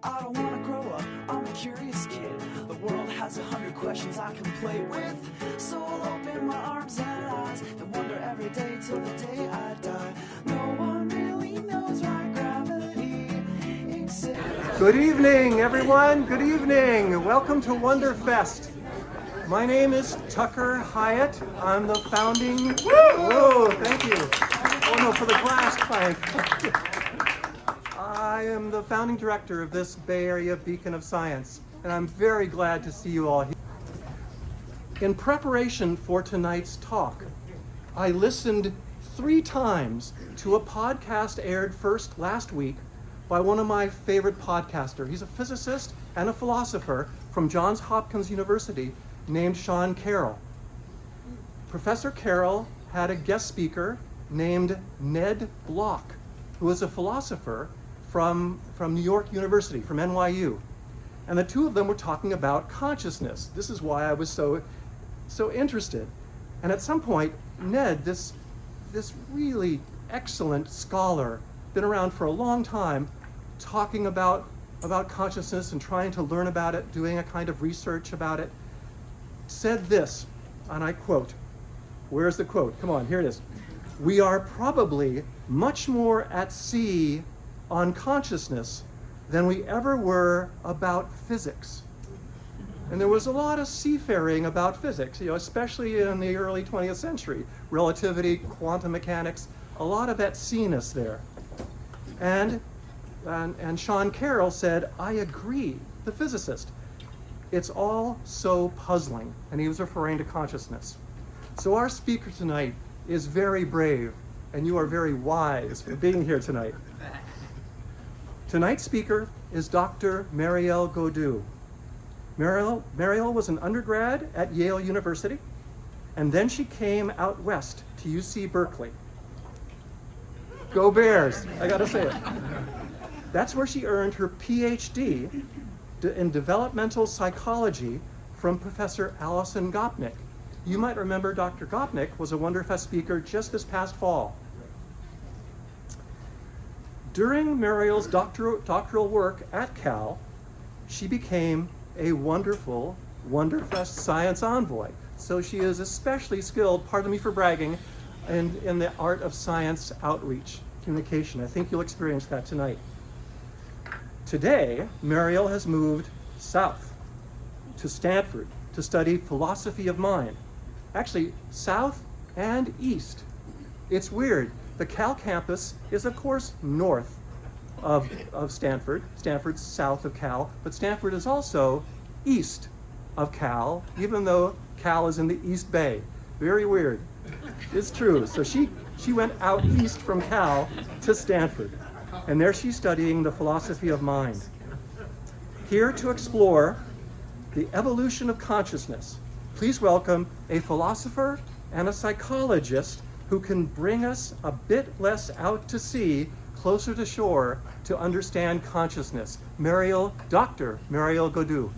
I don't wanna grow up, I'm a curious kid. The world has 100 questions I can play with. So I'll open my arms and eyes and wonder every day till the day I die. No one really knows why gravity exists. Good evening, everyone. Good evening. Welcome to Wonderfest. My name is Tucker Hyatt. I'm the founding... Whoa, thank you. Oh no, for the glass clank. I am the founding director of this Bay Area beacon of science, and I'm very glad to see you all here. In preparation for tonight's talk, I listened 3 times to a podcast aired first last week by one of my favorite podcasters. He's a physicist and a philosopher from Johns Hopkins University named Sean Carroll. Professor Carroll had a guest speaker named Ned Block, who is a philosopher from New York University, from NYU. And the two of them were talking about consciousness. This is why I was so interested. And at some point, Ned, this really excellent scholar, been around for a long time, talking about consciousness and trying to learn about it, doing a kind of research about it, said this, and I quote. Where's the quote? Come on, here it is. "We are probably much more at sea on consciousness than we ever were about physics." And there was a lot of seafaring about physics, especially in the early 20th century. Relativity, quantum mechanics, a lot of at sea-ness there. And Sean Carroll said, "I agree," the physicist. "It's all so puzzling," and he was referring to consciousness. So our speaker tonight is very brave, and you are very wise for being here tonight. Tonight's speaker is Dr. Mariel Goddu. Mariel was an undergrad at Yale University, and then she came out west to UC Berkeley. Go Bears, I gotta say it. That's where she earned her PhD in developmental psychology from Professor Alison Gopnik. You might remember Dr. Gopnik was a Wonderfest speaker just this past fall. During Mariel's doctoral work at Cal, she became a wonderful Wonderfest Science Envoy. So she is especially skilled, pardon me for bragging, in the art of science outreach, communication. I think you'll experience that tonight. Today, Mariel has moved south to Stanford to study philosophy of mind. Actually, south and east. It's weird. The Cal campus is, of course, north of Stanford. Stanford's south of Cal, but Stanford is also east of Cal, even though Cal is in the East Bay. Very weird. It's true. So she went out east from Cal to Stanford, and there she's studying the philosophy of mind. Here to explore the evolution of consciousness, please welcome a philosopher and a psychologist who can bring us a bit less out to sea, closer to shore, to understand consciousness. Dr. Mariel Goddu.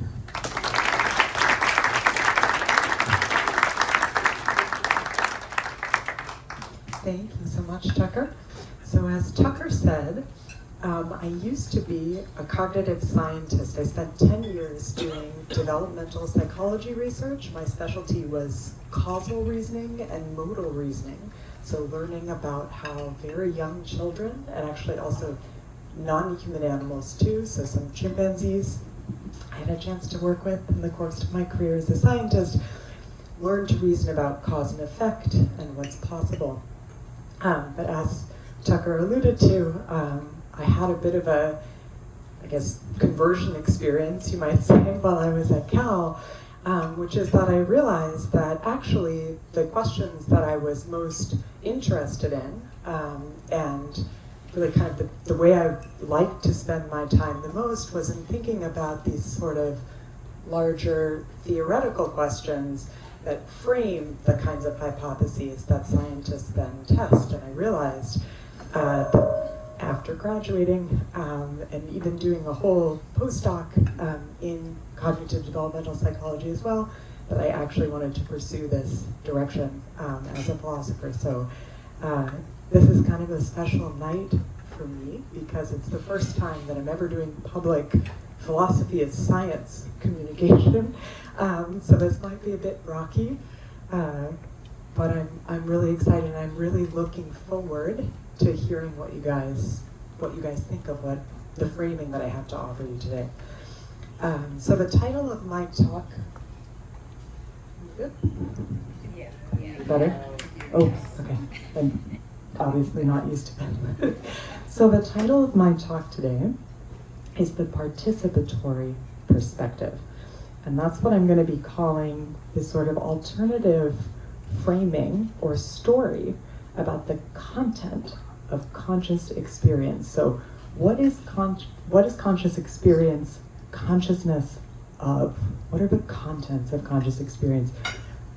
Thank you so much, Tucker. So as Tucker said, I used to be a cognitive scientist. I spent 10 years doing developmental psychology research. My specialty was causal reasoning and modal reasoning. So learning about how very young children, and actually also non-human animals too, so some chimpanzees I had a chance to work with in the course of my career as a scientist, learned to reason about cause and effect and what's possible. But as Tucker alluded to, I had a bit of a, conversion experience, you might say, while I was at Cal, which is that I realized that actually the questions that I was most interested in, and really kind of the way I liked to spend my time the most, was in thinking about these sort of larger theoretical questions that frame the kinds of hypotheses that scientists then test. And I realized that after graduating and even doing a whole postdoc in cognitive developmental psychology as well, that I actually wanted to pursue this direction as a philosopher. So this is kind of a special night for me because it's the first time that I'm ever doing public philosophy of science communication. So this might be a bit rocky, but I'm really excited. And I'm really looking forward to hearing what you guys think of what the framing that I have to offer you today. So the title of my talk. Good? Yeah. Better? Oh, okay. I'm obviously not used to it. So the title of my talk today is the participatory perspective. And that's what I'm going to be calling this sort of alternative framing or story about the content of conscious experience. So what is conscious experience, consciousness of? What are the contents of conscious experience?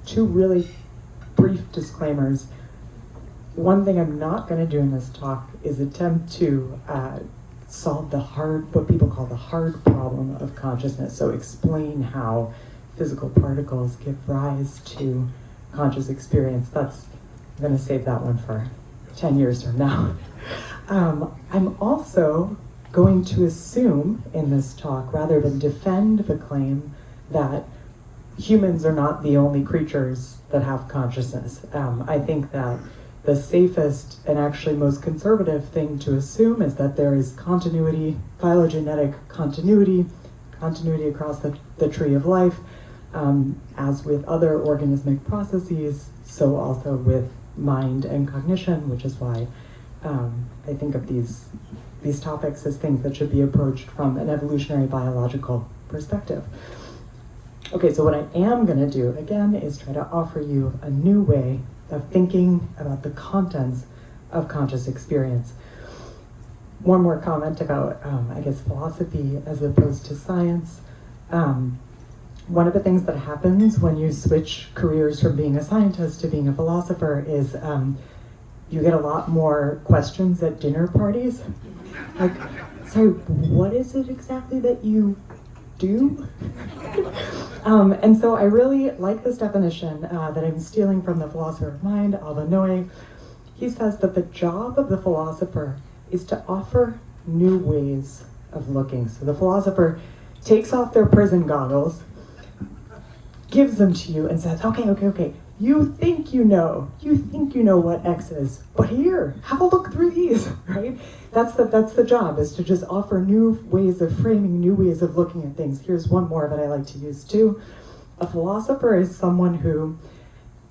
Two really brief disclaimers. One thing I'm not going to do in this talk is attempt to solve what people call the hard problem of consciousness. So explain how physical particles give rise to conscious experience. I'm going to save that one for 10 years from now. I'm also going to assume in this talk, rather than defend the claim that humans are not the only creatures that have consciousness. I think that the safest and actually most conservative thing to assume is that there is continuity, phylogenetic continuity across the tree of life, as with other organismic processes, so also with mind and cognition, which is why I think of these topics as things that should be approached from an evolutionary biological perspective. Okay, so what I am going to do, again, is try to offer you a new way of thinking about the contents of conscious experience. One more comment about, philosophy as opposed to science. One of the things that happens when you switch careers from being a scientist to being a philosopher is you get a lot more questions at dinner parties. Like, sorry, what is it exactly that you do? And so I really like this definition that I'm stealing from the philosopher of mind, Alba Noe. He says that the job of the philosopher is to offer new ways of looking. So the philosopher takes off their prison goggles, gives them to you, and says, okay, you think you know what X is, but here, have a look through these, right? That's the job, is to just offer new ways of framing, new ways of looking at things. Here's one more that I like to use too. A philosopher is someone who,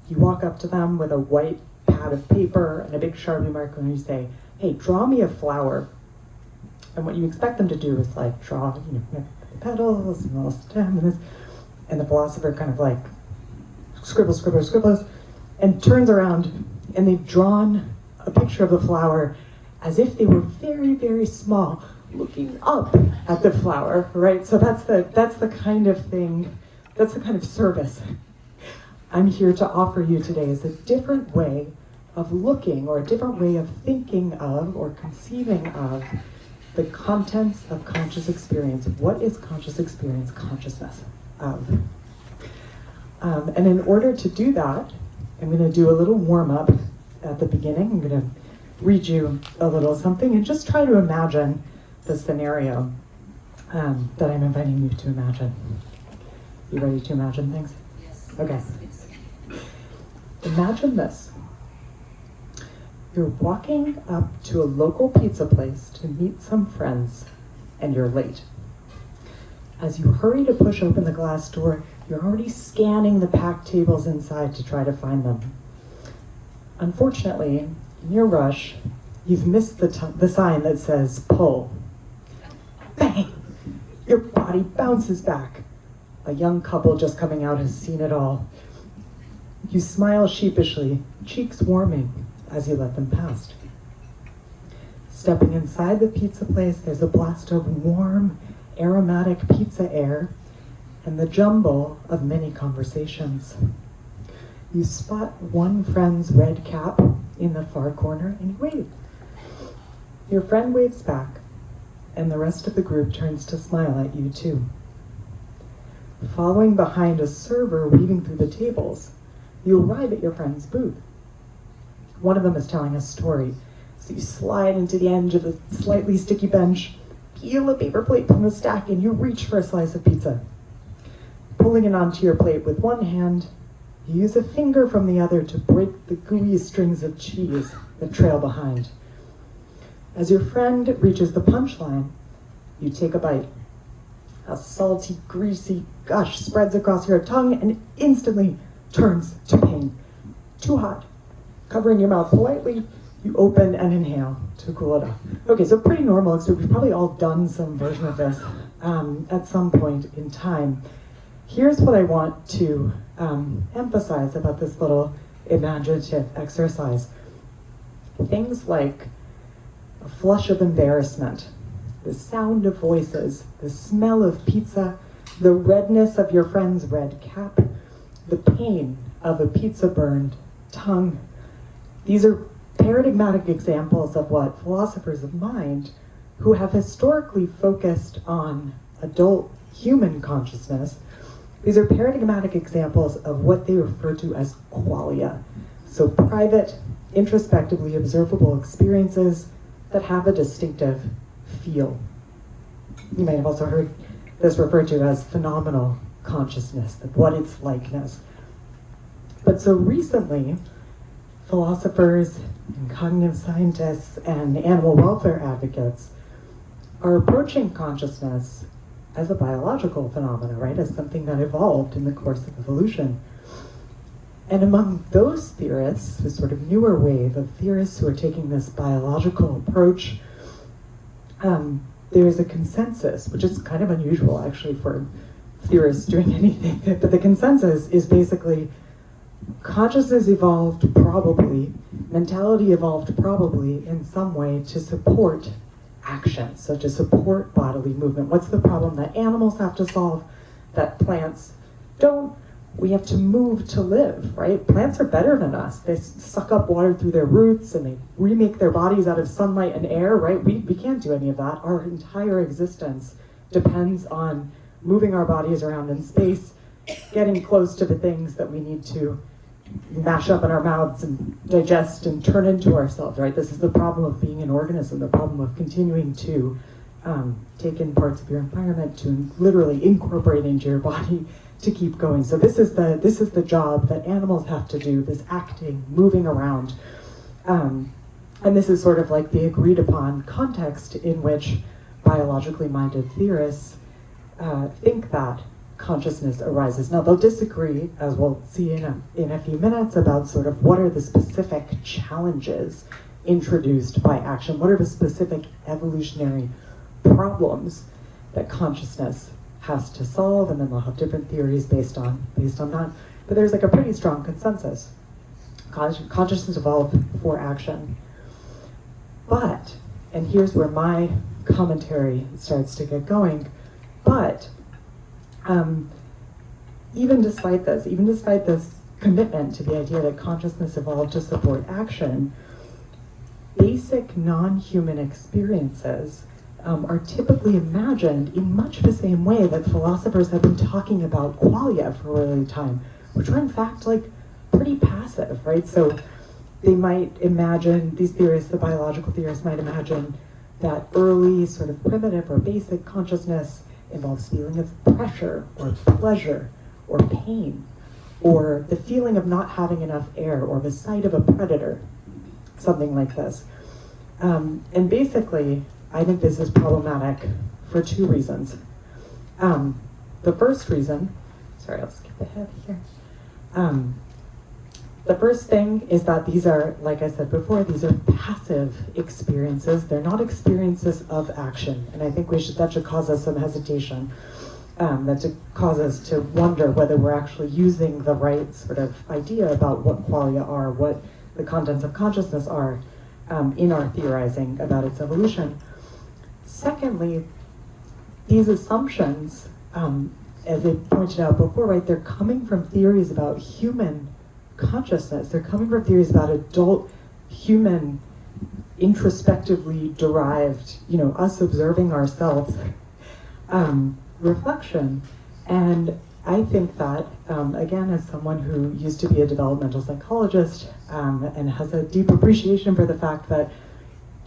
you walk up to them with a white pad of paper and a big Sharpie marker and you say, hey, draw me a flower. And what you expect them to do is like draw, the petals and the stem and this. And the philosopher kind of like scribbles, and turns around, and they've drawn a picture of the flower as if they were very, very small, looking up at the flower, right? So that's the kind of thing, that's the kind of service I'm here to offer you today, is a different way of looking, or a different way of thinking of, or conceiving of the contents of conscious experience. What is conscious experience consciousness of? And in order to do that, I'm going to do a little warm-up at the beginning. I'm going to read you a little something and just try to imagine the scenario that I'm inviting you to imagine. You ready to imagine things? Yes. Okay. Imagine this. You're walking up to a local pizza place to meet some friends, and you're late. As you hurry to push open the glass door, you're already scanning the packed tables inside to try to find them. Unfortunately, in your rush, you've missed the sign that says pull. Bang! Your body bounces back. A young couple just coming out has seen it all. You smile sheepishly, cheeks warming as you let them past. Stepping inside the pizza place, there's a blast of warm, aromatic pizza air and the jumble of many conversations. You spot one friend's red cap in the far corner and you wave. Your friend waves back, and the rest of the group turns to smile at you too. Following behind a server weaving through the tables, you arrive at your friend's booth. One of them is telling a story So you slide into the edge of a slightly sticky bench, peel a paper plate from the stack, and you reach for a slice of pizza. Pulling it onto your plate with one hand, you use a finger from the other to break the gooey strings of cheese that trail behind. As your friend reaches the punchline, you take a bite. A salty, greasy gush spreads across your tongue and instantly turns to pain. Too hot. Covering your mouth politely, you open and inhale to cool it off. Okay, so pretty normal. So we've probably all done some version of this at some point in time. Here's what I want to emphasize about this little imaginative exercise. Things like a flush of embarrassment, the sound of voices, the smell of pizza, the redness of your friend's red cap, the pain of a pizza-burned tongue. These are paradigmatic examples of what philosophers of mind, who have historically focused on adult human consciousness, these are paradigmatic examples of what they refer to as qualia. So private, introspectively observable experiences that have a distinctive feel. You may have also heard this referred to as phenomenal consciousness, what its likeness. But so recently, philosophers and cognitive scientists and animal welfare advocates are approaching consciousness as a biological phenomenon, right? As something that evolved in the course of evolution. And among those theorists, the sort of newer wave of theorists who are taking this biological approach, there is a consensus, which is kind of unusual actually for theorists doing anything, but the consensus is basically consciousness evolved probably, mentality evolved probably in some way to support action, so to support bodily movement. What's the problem that animals have to solve that plants don't? We have to move to live, right? Plants are better than us. They suck up water through their roots and they remake their bodies out of sunlight and air, right? We can't do any of that. Our entire existence depends on moving our bodies around in space, getting close to the things that we need to mash up in our mouths and digest and turn into ourselves, right? This is the problem of being an organism, the problem of continuing to take in parts of your environment, to literally incorporate into your body to keep going. So this is the job that animals have to do, this acting, moving around. And this is sort of like the agreed upon context in which biologically minded theorists think that consciousness arises. Now they'll disagree, as we'll see in a few minutes, about sort of what are the specific challenges introduced by action, what are the specific evolutionary problems that consciousness has to solve, and then they'll have different theories based on that. But there's like a pretty strong consensus. Consciousness evolved for action. But, and here's where my commentary starts to get going, but even despite this commitment to the idea that consciousness evolved to support action, basic non-human experiences are typically imagined in much the same way that philosophers have been talking about qualia for a really long time, which are in fact like pretty passive, right? So they might imagine, these theorists, the biological theorists might imagine that early sort of primitive or basic consciousness involves feeling of pressure or pleasure or pain, or the feeling of not having enough air, or the sight of a predator, something like this. And basically, I think this is problematic for two reasons. The first reason, sorry, I'll skip ahead here. The first thing is that these are, like I said before, these are passive experiences. They're not experiences of action. And I think that should cause us some hesitation. That should cause us to wonder whether we're actually using the right sort of idea about what qualia are, what the contents of consciousness are in our theorizing about its evolution. Secondly, these assumptions, as I pointed out before, right, they're coming from theories about human consciousness. They're coming from theories about adult human introspectively derived, us observing ourselves, reflection. And I think that, again, as someone who used to be a developmental psychologist and has a deep appreciation for the fact that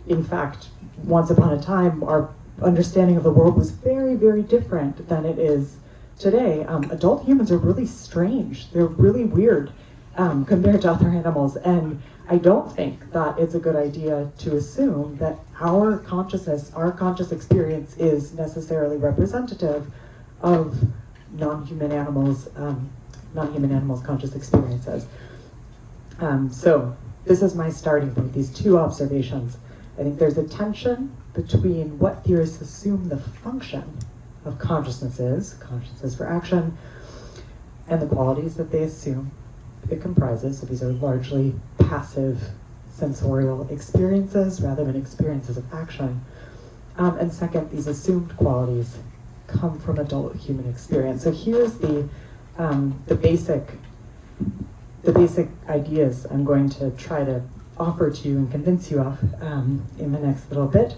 in fact, once upon a time, our understanding of the world was very, very different than it is today. Adult humans are really strange. They're really weird compared to other animals. And I don't think that it's a good idea to assume that our consciousness, our conscious experience is necessarily representative of non-human animals' conscious experiences. So this is my starting point, these two observations. I think there's a tension between what theorists assume the function of consciousness for action, and the qualities that they assume it comprises. So these are largely passive sensorial experiences rather than experiences of action. And second, these assumed qualities come from adult human experience. So here's the basic ideas I'm going to try to offer to you and convince you of in the next little bit.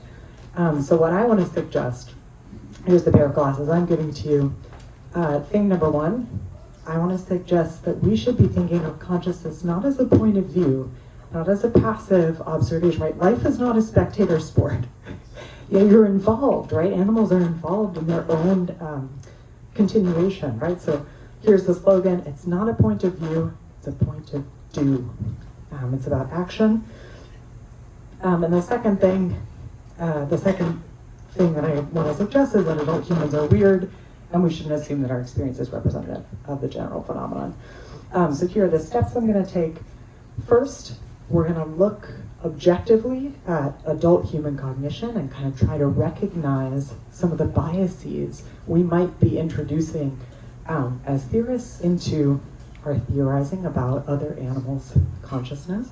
So what I want to suggest, here's the pair of glasses I'm giving to you. Thing number one, I want to suggest that we should be thinking of consciousness not as a point of view, not as a passive observation, right? Life is not a spectator sport. You're involved, right? Animals are involved in their own continuation, right? So here's the slogan, it's not a point of view, it's a point of do. It's about action. And the second thing that I want to suggest is that adult humans are weird, and we shouldn't assume that our experience is representative of the general phenomenon. So here are the steps I'm going to take. First, we're going to look objectively at adult human cognition and kind of try to recognize some of the biases we might be introducing as theorists into our theorizing about other animals' consciousness.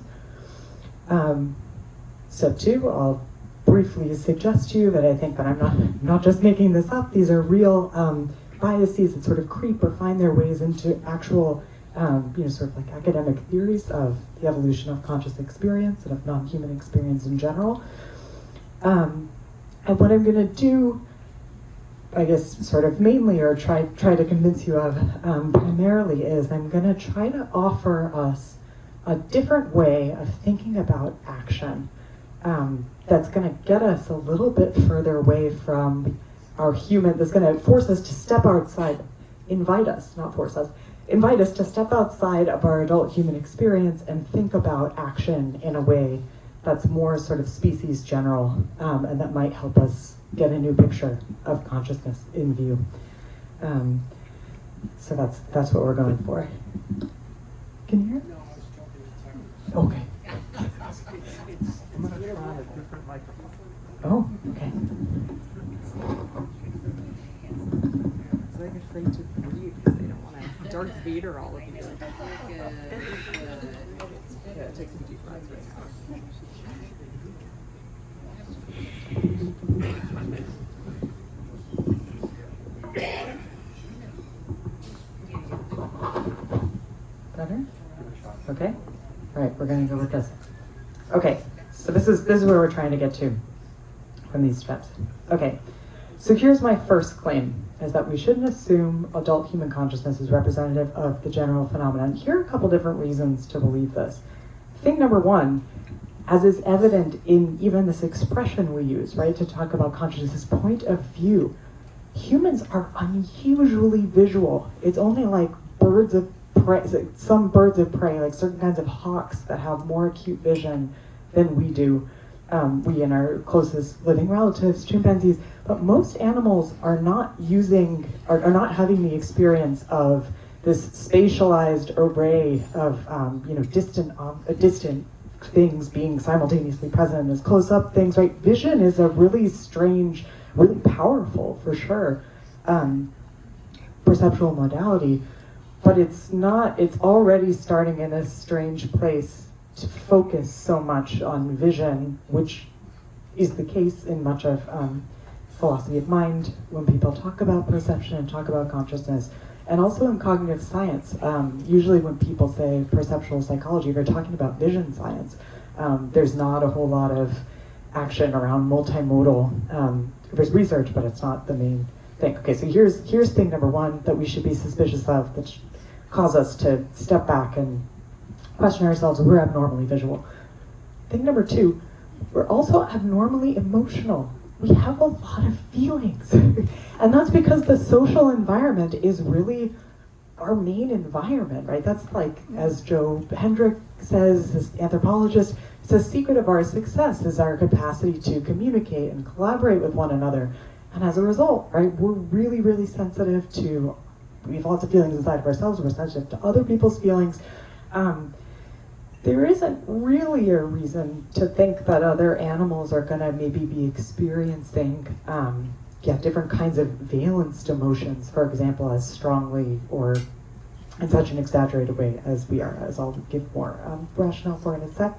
Step two, I'll briefly suggest to you that I think that I'm not just making this up. These are real biases that sort of creep or find their ways into actual, sort of like academic theories of the evolution of conscious experience and of non-human experience in general. And what I'm going to do, I guess, sort of mainly, or try to convince you of primarily, is I'm going to try to offer us a different way of thinking about action that's going to get us a little bit further away from our human, that's going to force us to step outside, invite us to step outside of our adult human experience and think about action in a way that's more sort of species general, and that might help us get a new picture of consciousness in view. So that's what we're going for. Can you hear me? Okay. I'm going to try a different microphone. Oh, okay. It's like afraid to breathe because they don't want to Darth Vader all of you. Yeah, take some deep breaths right now. Better? Okay. All right, we're going to go with this. Okay, so this is where we're trying to get to from these steps. Okay, so here's my first claim, is that we shouldn't assume adult human consciousness is representative of the general phenomenon. Here are a couple different reasons to believe this. Thing number one, as is evident in even this expression we use, right, to talk about consciousness, this point of view. Humans are unusually visual. It's only like birds of prey, some birds of prey, like certain kinds of hawks that have more acute vision than we do. We and our closest living relatives, chimpanzees, but most animals are not not having the experience of this spatialized array of distant things being simultaneously present as close-up things, right? Vision is a really strange, really powerful, for sure, perceptual modality, but it's already starting in a strange place to focus so much on vision, which is the case in much of philosophy of mind when people talk about perception and talk about consciousness, and also in cognitive science. Usually when people say perceptual psychology, they're talking about vision science. There's not a whole lot of action around multimodal. There's research, but it's not the main thing. Okay, so here's thing number one that we should be suspicious of, that cause us to step back and question ourselves, we're abnormally visual. Thing number two, we're also abnormally emotional. We have a lot of feelings. And that's because the social environment is really our main environment, right? That's like, as Joe Hendrick says, this anthropologist, the secret of our success is our capacity to communicate and collaborate with one another. And as a result, right, we're really, really sensitive to, we have lots of feelings inside of ourselves, we're sensitive to other people's feelings. There isn't really a reason to think that other animals are gonna maybe be experiencing different kinds of valenced emotions, for example, as strongly or in such an exaggerated way as we are, as I'll give more rationale for in a sec.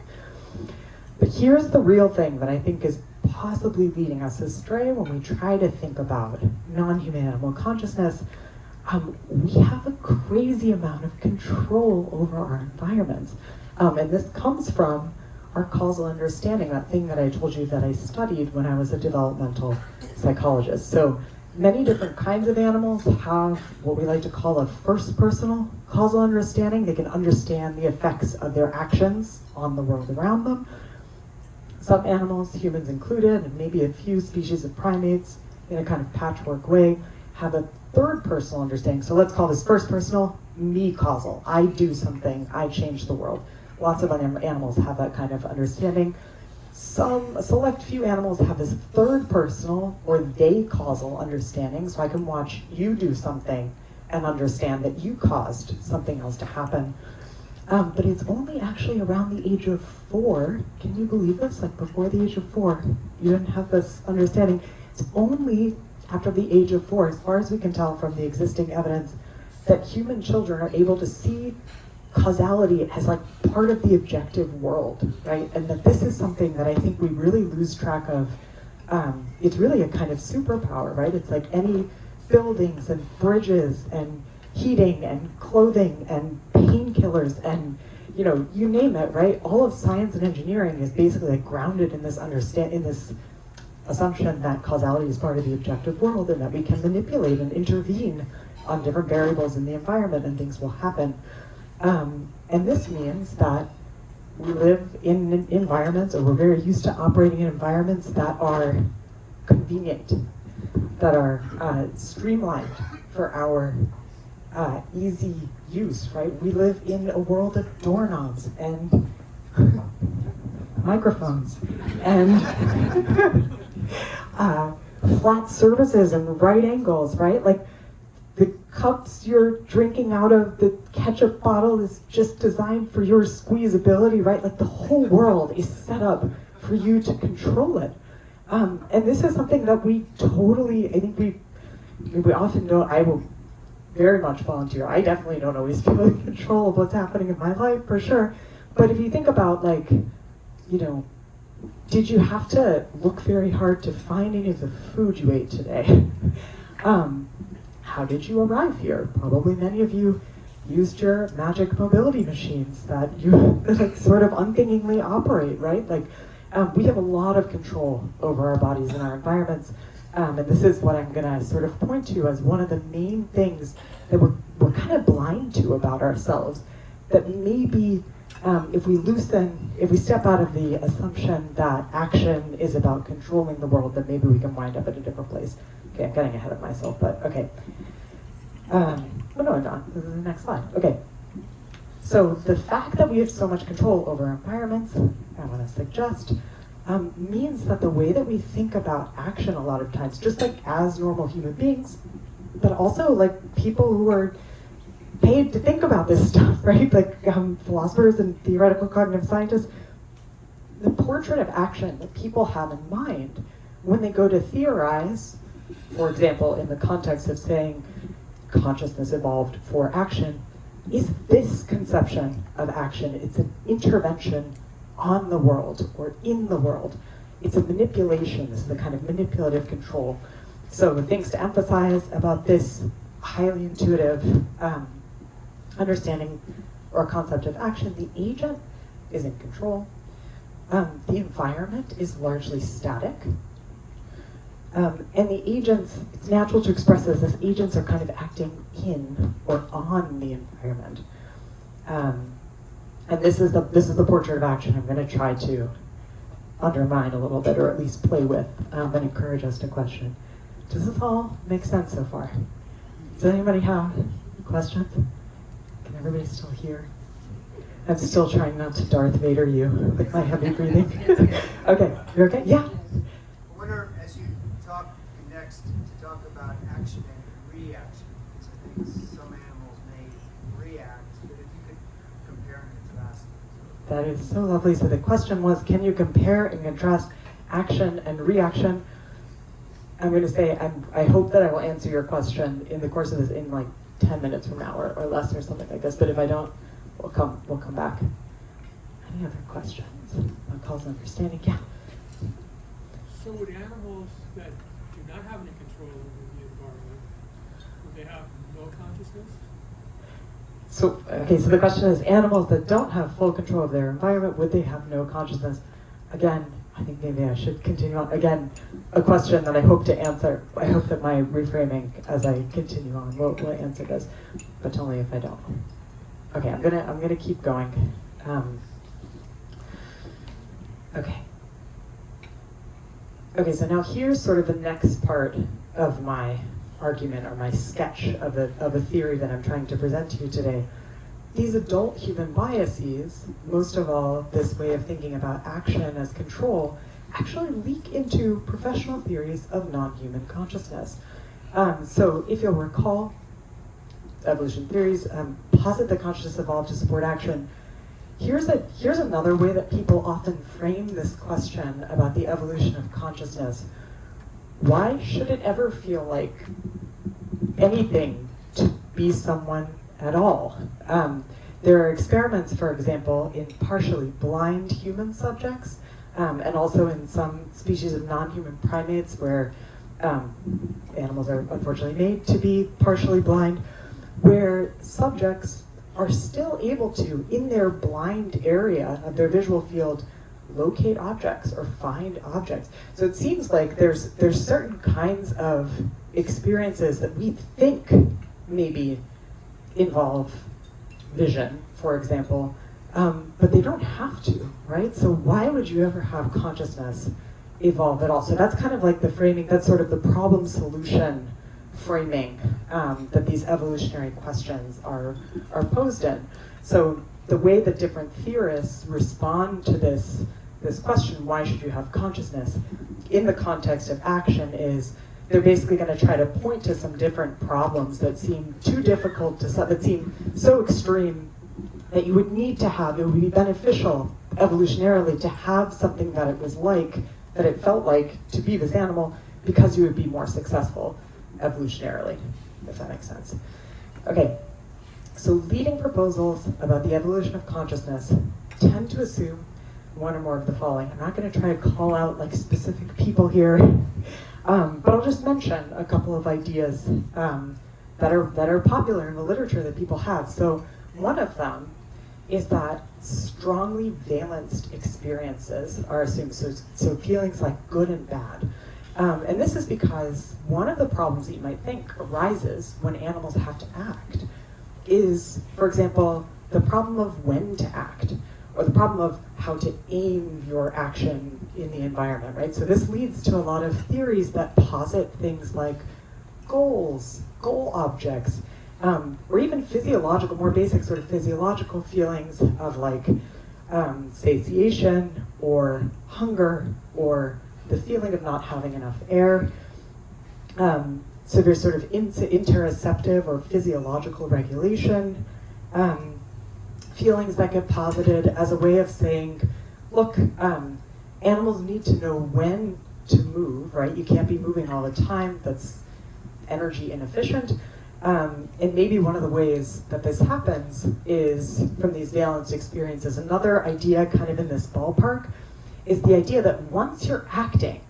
But here's the real thing that I think is possibly leading us astray when we try to think about non-human animal consciousness. We have a crazy amount of control over our environments. And this comes from our causal understanding, that thing that I told you that I studied when I was a developmental psychologist. So many different kinds of animals have what we like to call a first personal causal understanding. They can understand the effects of their actions on the world around them. Some animals, humans included, and maybe a few species of primates in a kind of patchwork way, have a third personal understanding. So let's call this first personal, me causal. I do something, I change the world. Lots of animals have that kind of understanding. Some select few animals have this third personal or they causal understanding. So I can watch you do something and understand that you caused something else to happen. But it's only actually around the age of 4. Can you believe this? Like before the age of 4, you didn't have this understanding. It's only after the age of 4, as far as we can tell from the existing evidence, that human children are able to see causality as like part of the objective world, right? And that this is something that I think we really lose track of. It's really a kind of superpower, right? It's like any buildings and bridges and heating and clothing and painkillers and, you know, you name it, right? All of science and engineering is basically like grounded in this assumption that causality is part of the objective world and that we can manipulate and intervene on different variables in the environment and things will happen. And this means that we live in environments, or we're very used to operating in environments that are convenient, that are streamlined for our easy use, right? We live in a world of doorknobs and microphones and flat surfaces and right angles, right? Like the cups you're drinking out of, the ketchup bottle is just designed for your squeezability, right? Like the whole world is set up for you to control it. And this is something that we totally, I think we often don't, I will very much volunteer. I definitely don't always feel in control of what's happening in my life, for sure. But if you think about, like, you know, did you have to look very hard to find any of the food you ate today? How did you arrive here? Probably many of you used your magic mobility machines that you like sort of unthinkingly operate, right? Like, we have a lot of control over our bodies and our environments. And this is what I'm gonna sort of point to as one of the main things that we're kind of blind to about ourselves. That maybe if we step out of the assumption that action is about controlling the world, then maybe we can wind up at a different place. Okay, I'm getting ahead of myself, but okay. Oh no, I'm not. This is the next slide. Okay. So the fact that we have so much control over our environments, I want to suggest, means that the way that we think about action a lot of times, just like as normal human beings, but also like people who are paid to think about this stuff, right? Like philosophers and theoretical cognitive scientists, the portrait of action that people have in mind when they go to theorize, for example, in the context of saying consciousness evolved for action, is this conception of action. It's an intervention on the world or in the world. It's a manipulation. This is a kind of manipulative control. So the things to emphasize about this highly intuitive understanding or concept of action: the agent is in control. The environment is largely static. And the agents, it's natural to express this as agents are kind of acting in or on the environment. And this is the portrait of action I'm going to try to undermine a little bit, or at least play with, and encourage us to question. Does this all make sense so far? Does anybody have questions? Can everybody still hear? I'm still trying not to Darth Vader you with my heavy breathing. Okay, you're okay? Yeah. I wonder, as you talk next, to talk about action and reaction, because I think some animals may react, but if you could compare and contrast. That is so lovely. So the question was, can you compare and contrast action and reaction? I'm going to say, I hope that I will answer your question in the course of this in like 10 minutes from now or less or something like this. But if I don't, we'll come back. Any other questions? On cause and understanding? Yeah. So would animals that do not have any control over the environment, would they have no consciousness? So the question is, animals that don't have full control of their environment, would they have no consciousness? Again, I think maybe I should continue on. Again, a question that I hope to answer. I hope that my reframing as I continue on will answer this, but tell me if I don't. Okay, I'm gonna keep going. Okay, so now here's sort of the next part of my argument or my sketch of a theory that I'm trying to present to you today. These adult human biases, most of all this way of thinking about action as control, actually leak into professional theories of non-human consciousness. So if you'll recall, evolution theories posit that consciousness evolved to support action. Here's another way that people often frame this question about the evolution of consciousness. Why should it ever feel like anything to be someone at all? There are experiments, for example, in partially blind human subjects, and also in some species of non-human primates where animals are unfortunately made to be partially blind, where subjects are still able to, in their blind area of their visual field, locate objects or find objects. So it seems like there's certain kinds of experiences that we think maybe involve vision, for example, but they don't have to, right? So why would you ever have consciousness evolve at all? So that's kind of like the framing, that's sort of the problem solution framing that these evolutionary questions are posed in. So the way that different theorists respond to this question, why should you have consciousness, in the context of action, is they're basically going to try to point to some different problems that seem too difficult to solve, that seem so extreme that you would need to have, it would be beneficial evolutionarily to have something that it was like, that it felt like to be this animal, because you would be more successful evolutionarily, if that makes sense. Okay, so leading proposals about the evolution of consciousness tend to assume one or more of the following. I'm not going to try to call out like specific people here, but I'll just mention a couple of ideas that are popular in the literature that people have. So one of them is that strongly valenced experiences are assumed, so feelings like good and bad. And this is because one of the problems that you might think arises when animals have to act is, for example, the problem of when to act, or the problem of how to aim your action in the environment, right? So this leads to a lot of theories that posit things like goals, goal objects, or even physiological, more basic sort of physiological feelings of like satiation or hunger or the feeling of not having enough air. So there's sort of interoceptive or physiological regulation, feelings that get posited as a way of saying, look, animals need to know when to move, right? You can't be moving all the time, that's energy inefficient. And maybe one of the ways that this happens is from these valence experiences. Another idea kind of in this ballpark is the idea that once you're acting,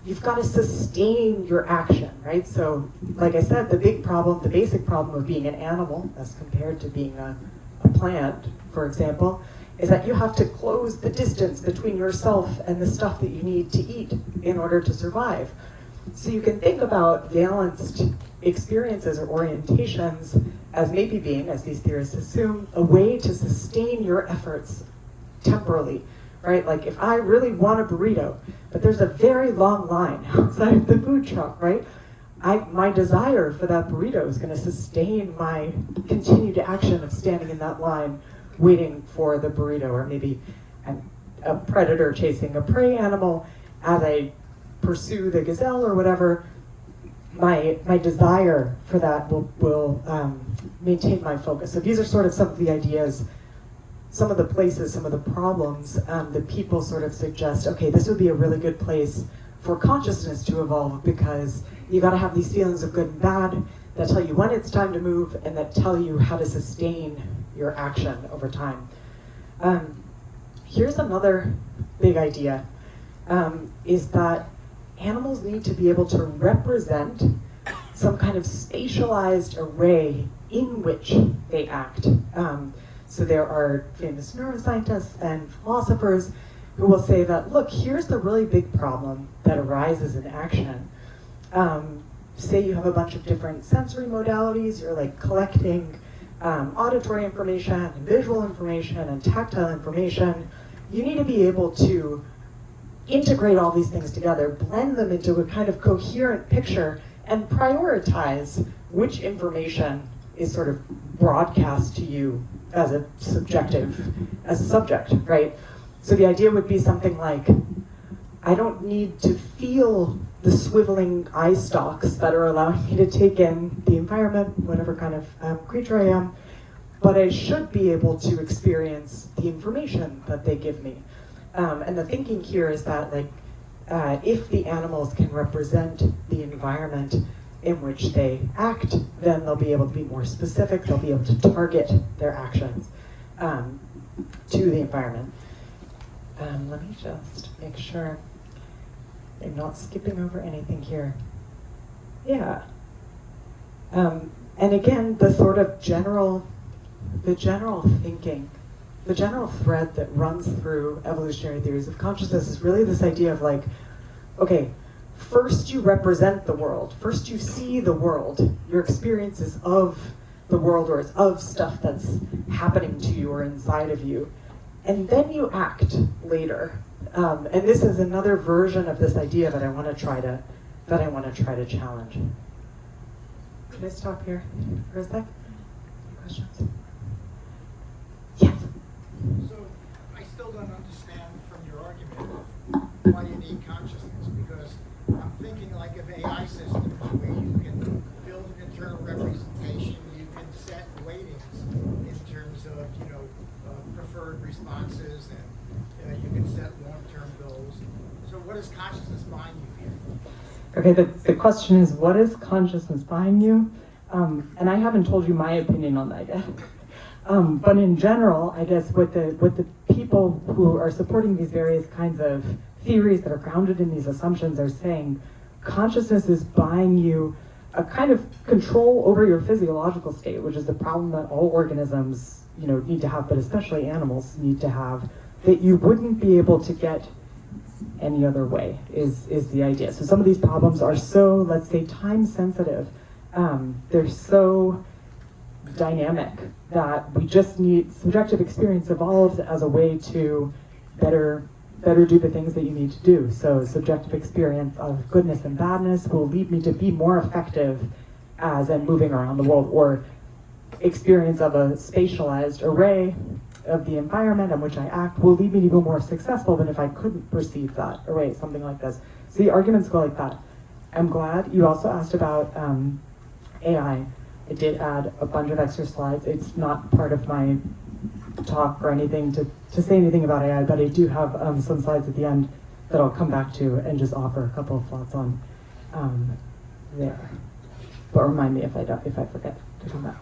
you've got to sustain your action, right? So, like I said, the basic problem of being an animal as compared to being a plant, for example, is that you have to close the distance between yourself and the stuff that you need to eat in order to survive. So you can think about valenced experiences or orientations as maybe being, as these theorists assume, a way to sustain your efforts temporally, right? Like if I really want a burrito, but there's a very long line outside of the food truck, right? My desire for that burrito is going to sustain my continued action of standing in that line waiting for the burrito, or maybe I'm a predator chasing a prey animal as I pursue the gazelle or whatever. My desire for that will maintain my focus. So these are sort of some of the ideas, some of the places, some of the problems that people sort of suggest, okay, this would be a really good place for consciousness to evolve, because you got to have these feelings of good and bad that tell you when it's time to move and that tell you how to sustain your action over time. Here's another big idea, is that animals need to be able to represent some kind of spatialized array in which they act. So there are famous neuroscientists and philosophers who will say that, look, here's the really big problem that arises in action. Say you have a bunch of different sensory modalities, you're like collecting auditory information and visual information and tactile information. You need to be able to integrate all these things together, blend them into a kind of coherent picture, and prioritize which information is sort of broadcast to you as a subject, right? So the idea would be something like, I don't need to feel the swiveling eye stalks that are allowing me to take in the environment, whatever kind of creature I am, but I should be able to experience the information that they give me. And the thinking here is that, like, if the animals can represent the environment in which they act, then they'll be able to be more specific, they'll be able to target their actions to the environment. Let me just make sure I'm not skipping over anything here. Yeah. And again, the sort of general thinking, the general thread that runs through evolutionary theories of consciousness is really this idea of like, okay, first you represent the world, first you see the world, your experiences of the world or of stuff that's happening to you or inside of you, and then you act later. And this is another version of this idea that I want to try to challenge. Can I stop here for a sec? Any questions? Yes. So I still don't understand from your argument why you need consciousness, because I'm thinking like of AI systems where you can build an internal representation, you can set weightings in terms of, preferred responses, and you can set long-term goals. So what is consciousness buying you here? Okay, the question is, what is consciousness buying you? And I haven't told you my opinion on that yet. But in general, I guess what the people who are supporting these various kinds of theories that are grounded in these assumptions are saying, consciousness is buying you a kind of control over your physiological state, which is the problem that all organisms, need to have, but especially animals need to have, that you wouldn't be able to get any other way, is the idea. So some of these problems are so, let's say, time sensitive. They're so dynamic that we just need subjective experience evolves as a way to better do the things that you need to do. So subjective experience of goodness and badness will lead me to be more effective as I'm moving around the world, or experience of a spatialized array of the environment in which I act will lead me to be more successful than if I couldn't perceive that array, something like this. So the arguments go like that. I'm glad you also asked about AI. I did add a bunch of extra slides. It's not part of my talk or anything to say anything about AI, but I do have some slides at the end that I'll come back to and just offer a couple of thoughts on there. But remind me if I forget to come back.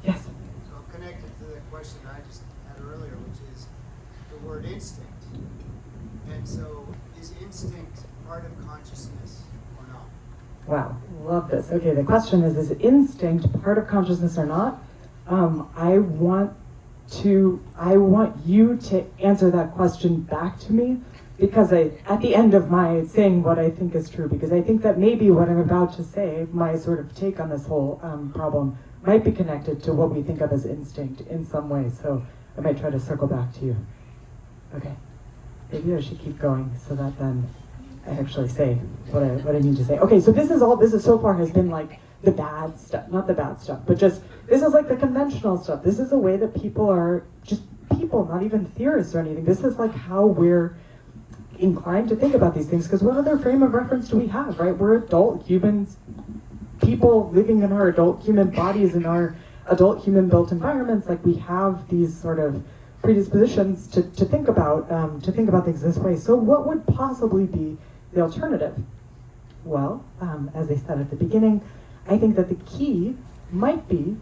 Yes? So connected to the question I just had earlier, which is the word instinct. And so is instinct part of consciousness or not? Wow, love this. Okay, the question is instinct part of consciousness or not? I want you to answer that question back to me, because at the end of my saying what I think is true, because I think that maybe what I'm about to say, my sort of take on this whole problem, might be connected to what we think of as instinct in some way. So I might try to circle back to you. Okay. maybe I should keep going so that then I actually say what I need to say. Okay, so this is so far has been like the bad stuff, not the bad stuff, but just, this is like the conventional stuff. This is the way that people are, just people, not even theorists or anything. This is like how we're inclined to think about these things, because what other frame of reference do we have, right? We're adult humans, people living in our adult human bodies in our adult human built environments. Like, we have these sort of predispositions to think about things this way. So what would possibly be the alternative? Well, as I said at the beginning, I think that the key might be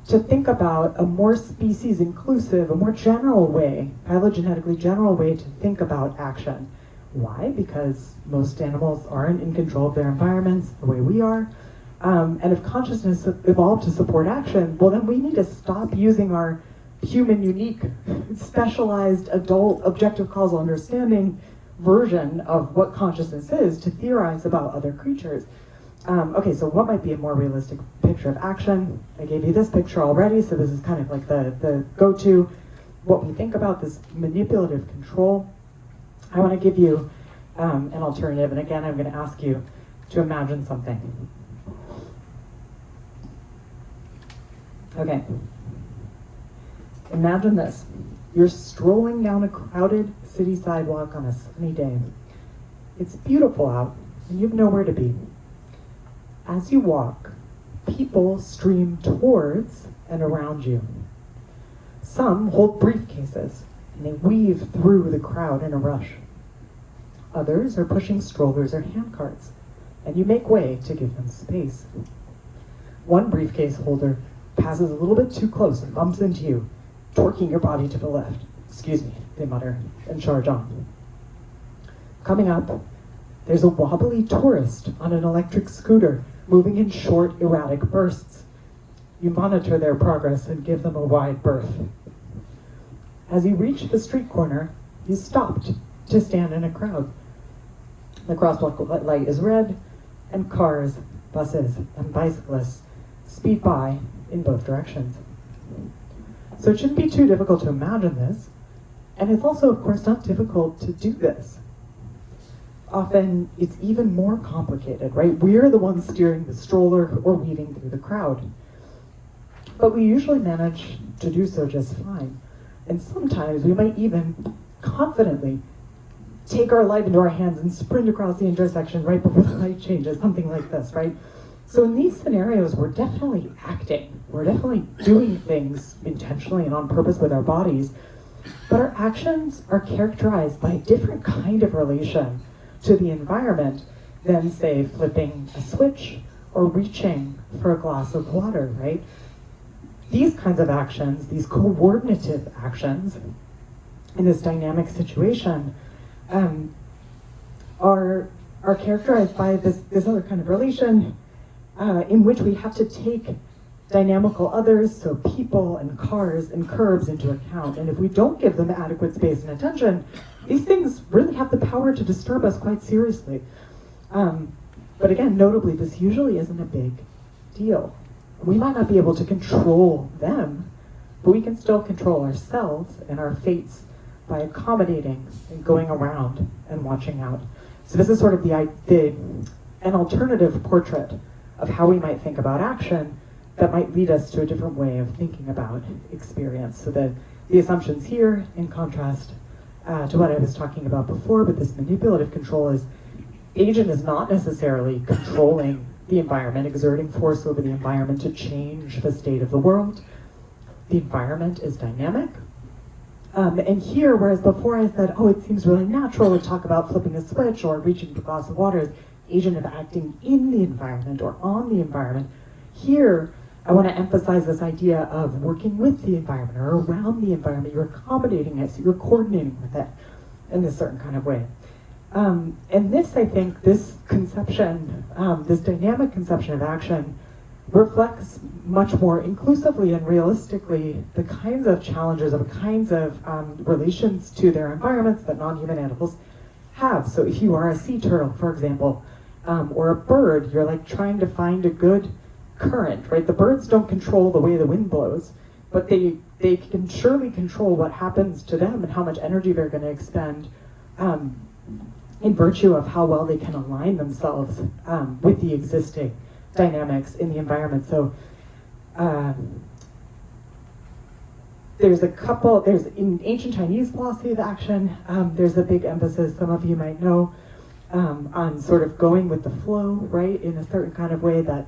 to think about a more species inclusive, a more general way, phylogenetically general way to think about action. Why? Because most animals aren't in control of their environments the way we are. And if consciousness evolved to support action, well, then we need to stop using our human unique, specialized adult objective causal understanding version of what consciousness is to theorize about other creatures. Okay, so what might be a more realistic picture of action? I gave you this picture already, so this is kind of like the go-to, what we think about this manipulative control. I want to give you an alternative, and again, I'm going to ask you to imagine something. Okay. Imagine this. You're strolling down a crowded city sidewalk on a sunny day. It's beautiful out, and you have nowhere to be. As you walk, people stream towards and around you. Some hold briefcases, and they weave through the crowd in a rush. Others are pushing strollers or handcarts, and you make way to give them space. One briefcase holder passes a little bit too close and bumps into you, torquing your body to the left. "Excuse me," they mutter, and charge on. Coming up, there's a wobbly tourist on an electric scooter, moving in short, erratic bursts. You monitor their progress and give them a wide berth. As you reach the street corner, you stopped to stand in a crowd. The crosswalk light is red, and cars, buses, and bicyclists speed by in both directions. So it shouldn't be too difficult to imagine this, and it's also, of course, not difficult to do this. Often it's even more complicated, right? We're the ones steering the stroller or weaving through the crowd. But we usually manage to do so just fine. And sometimes we might even confidently take our life into our hands and sprint across the intersection right before the light changes, something like this, right? So in these scenarios, we're definitely acting. We're definitely doing things intentionally and on purpose with our bodies. But our actions are characterized by a different kind of relation to the environment than, say, flipping a switch or reaching for a glass of water, right? These kinds of actions, these coordinative actions in this dynamic situation are characterized by this other kind of relation in which we have to take dynamical others, so people and cars and curbs, into account. And if we don't give them adequate space and attention, these things really have the power to disturb us quite seriously. But again, notably, this usually isn't a big deal. We might not be able to control them, but we can still control ourselves and our fates by accommodating and going around and watching out. So this is sort of an alternative portrait of how we might think about action that might lead us to a different way of thinking about experience. So the assumptions here, in contrast to what I was talking about before, but this manipulative control is, agent is not necessarily controlling the environment, exerting force over the environment to change the state of the world. The environment is dynamic. And here, whereas before I said, oh, it seems really natural to talk about flipping a switch or reaching for a glass of water as agent of acting in the environment or on the environment, here I want to emphasize this idea of working with the environment or around the environment. You're accommodating it, so you're coordinating with it in a certain kind of way. And this, I think, this conception, this dynamic conception of action reflects much more inclusively and realistically the kinds of challenges, of kinds of relations to their environments that non-human animals have. So if you are a sea turtle, for example, or a bird, you're like trying to find a good current, right? The birds don't control the way the wind blows, but they can surely control what happens to them and how much energy they're going to expend in virtue of how well they can align themselves with the existing dynamics in the environment. So there's in ancient Chinese philosophy of action, there's a big emphasis, some of you might know, on sort of going with the flow, right, in a certain kind of way that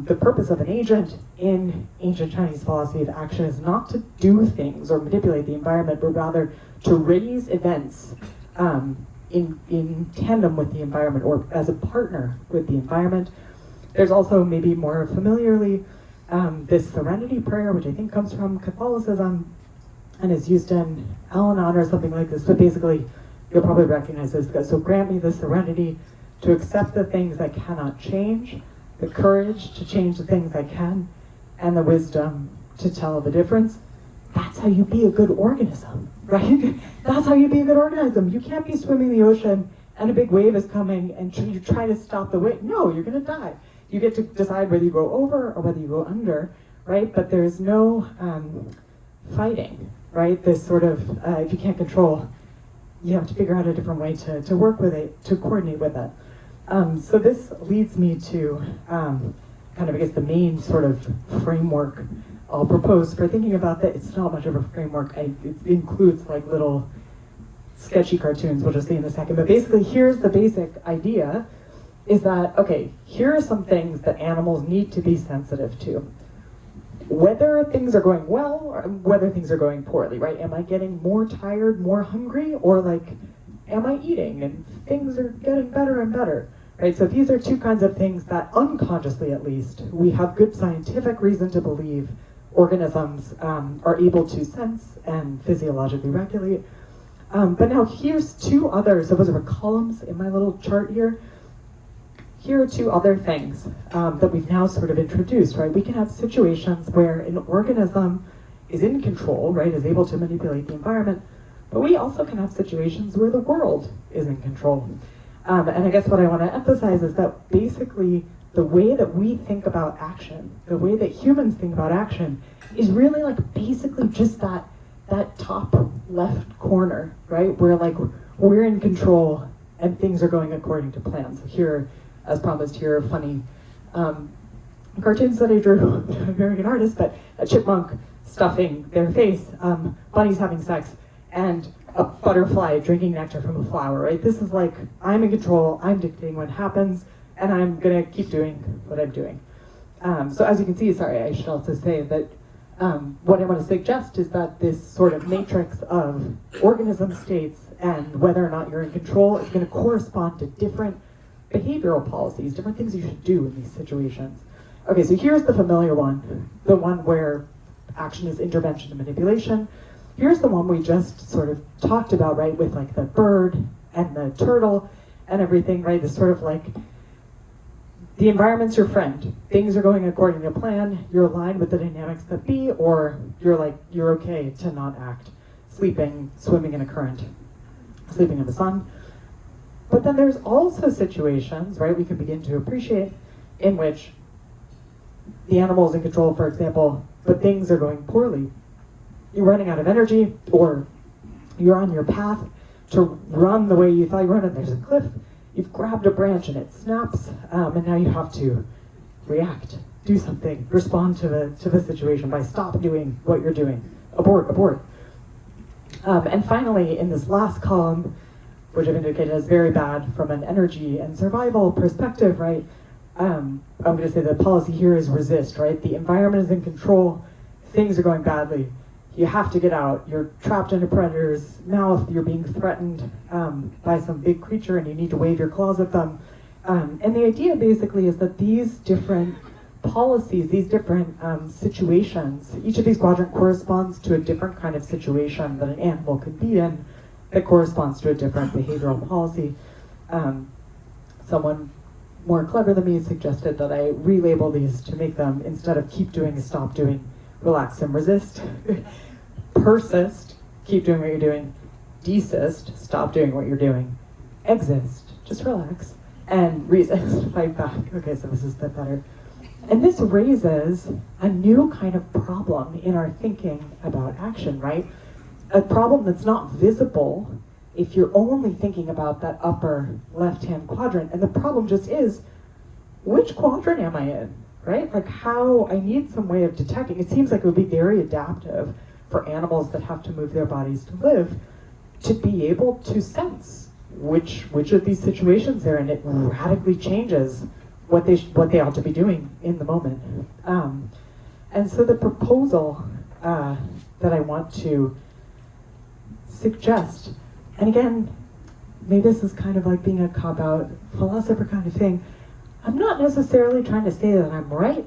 the purpose of an agent in ancient Chinese philosophy of action is not to do things or manipulate the environment, but rather to raise events in tandem with the environment or as a partner with the environment. There's also maybe more familiarly this serenity prayer, which I think comes from Catholicism and is used in Al-Anon or something like this, but basically you'll probably recognize this. So grant me the serenity to accept the things I cannot change, the courage to change the things I can, and the wisdom to tell the difference. That's how you be a good organism, right? That's how you be a good organism. You can't be swimming the ocean and a big wave is coming and you try to stop the wave. No, you're gonna die. You get to decide whether you go over or whether you go under, right? But there's no fighting, right? This sort of, if you can't control, you have to figure out a different way to work with it, to coordinate with it. So this leads me to kind of, I guess, the main sort of framework I'll propose for thinking about that. It's not much of a framework. It includes like little sketchy cartoons, we'll just see in a second. But basically, here's the basic idea, is that, okay, here are some things that animals need to be sensitive to. Whether things are going well or whether things are going poorly, right? Am I getting more tired, more hungry, or like, am I eating and things are getting better and better, right? So these are two kinds of things that unconsciously, at least, we have good scientific reason to believe organisms are able to sense and physiologically regulate. But now here's two others. So those are columns in my little chart here. Here are two other things that we've now sort of introduced, right? We can have situations where an organism is in control, right, is able to manipulate the environment, but we also can have situations where the world is in control. And I guess what I want to emphasize is that basically the way that we think about action, the way that humans think about action, is really like basically just that top left corner, right? Where like we're in control and things are going according to plan. So here, as promised, here are funny cartoons that I drew. I'm a very good artist, but a chipmunk stuffing their face, bunnies having sex, and a butterfly drinking nectar from a flower, right? This is like, I'm in control, I'm dictating what happens, and I'm gonna keep doing what I'm doing. So as you can see, sorry, I should also say that what I want to suggest is that this sort of matrix of organism states and whether or not you're in control is going to correspond to different behavioral policies, different things you should do in these situations. Okay, so here's the familiar one, the one where action is intervention and manipulation. Here's the one we just sort of talked about, right, with like the bird and the turtle and everything, right? This sort of like, the environment's your friend. Things are going according to plan. You're aligned with the dynamics that be, or you're okay to not act. Sleeping, swimming in a current, sleeping in the sun. But then there's also situations, right, we can begin to appreciate in which the animal's in control, for example, but things are going poorly. You're running out of energy, or you're on your path to run the way you thought you were, and there's a cliff. You've grabbed a branch and it snaps, and now you have to react, do something, respond to the situation by stop doing what you're doing. Abort. And finally, in this last column, which I've indicated as very bad from an energy and survival perspective, right? I'm going to say the policy here is resist, right? The environment is in control, things are going badly. You have to get out. You're trapped in a predator's mouth. You're being threatened by some big creature and you need to wave your claws at them. And the idea basically is that these different policies, these different situations, each of these quadrants corresponds to a different kind of situation that an animal could be in that corresponds to a different behavioral policy. Someone more clever than me suggested that I relabel these to make them, instead of keep doing, stop doing, relax and resist. Persist, keep doing what you're doing. Desist, stop doing what you're doing. Exist, just relax. And resist, fight back. Okay, so this is the better. And this raises a new kind of problem in our thinking about action, right? A problem that's not visible if you're only thinking about that upper left-hand quadrant. And the problem just is, which quadrant am I in, right? Like how, I need some way of detecting. It seems like it would be very adaptive for animals that have to move their bodies to live to be able to sense which of these situations they're in. It radically changes what they ought to be doing in the moment. And so the proposal that I want to suggest, and again, maybe this is kind of like being a cop-out philosopher kind of thing. I'm not necessarily trying to say that I'm right.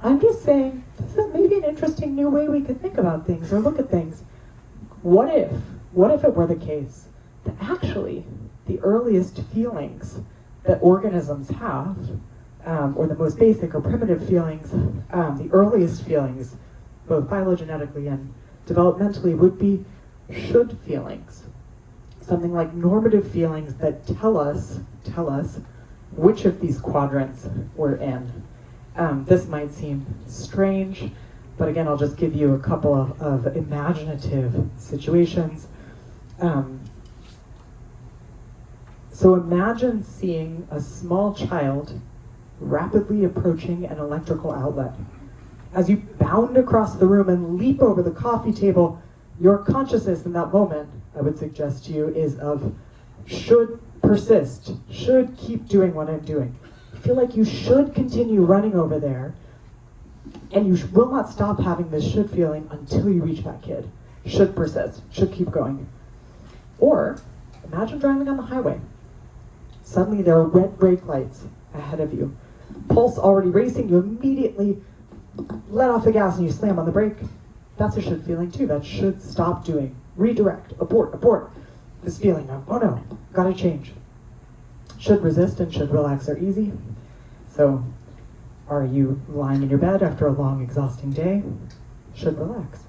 I'm just saying this is maybe an interesting new way we could think about things or look at things. What if it were the case that actually the earliest feelings that organisms have, or the most basic or primitive feelings, the earliest feelings, both phylogenetically and developmentally, would be should feelings. Something like normative feelings that tell us which of these quadrants we're in. This might seem strange, but again, I'll just give you a couple of imaginative situations. So imagine seeing a small child rapidly approaching an electrical outlet. As you bound across the room and leap over the coffee table, your consciousness in that moment, I would suggest to you, is of should persist, should keep doing what I'm doing. You feel like you should continue running over there, and you will not stop having this should feeling until you reach that kid. Should persist, should keep going. Or imagine driving on the highway. Suddenly there are red brake lights ahead of you. Pulse already racing, you immediately let off the gas and you slam on the brake. That's a should feeling too. That should stop doing. Redirect, abort. This feeling of, oh no, gotta change. Should resist and should relax are easy. So, are you lying in your bed after a long, exhausting day? Should relax.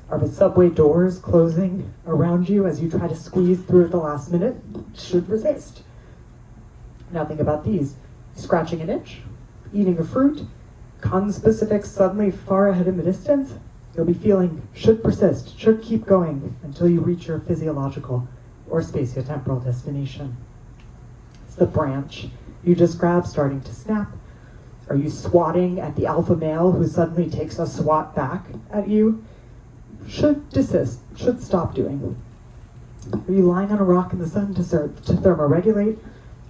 Are the subway doors closing around you as you try to squeeze through at the last minute? Should resist. Now think about these. Scratching an itch, eating a fruit, conspecifics suddenly far ahead in the distance. You'll be feeling should persist, should keep going until you reach your physiological or spatiotemporal destination. It's the branch you just grabbed starting to snap. Are you swatting at the alpha male who suddenly takes a swat back at you? Should desist, should stop doing. Are you lying on a rock in the sun to thermoregulate?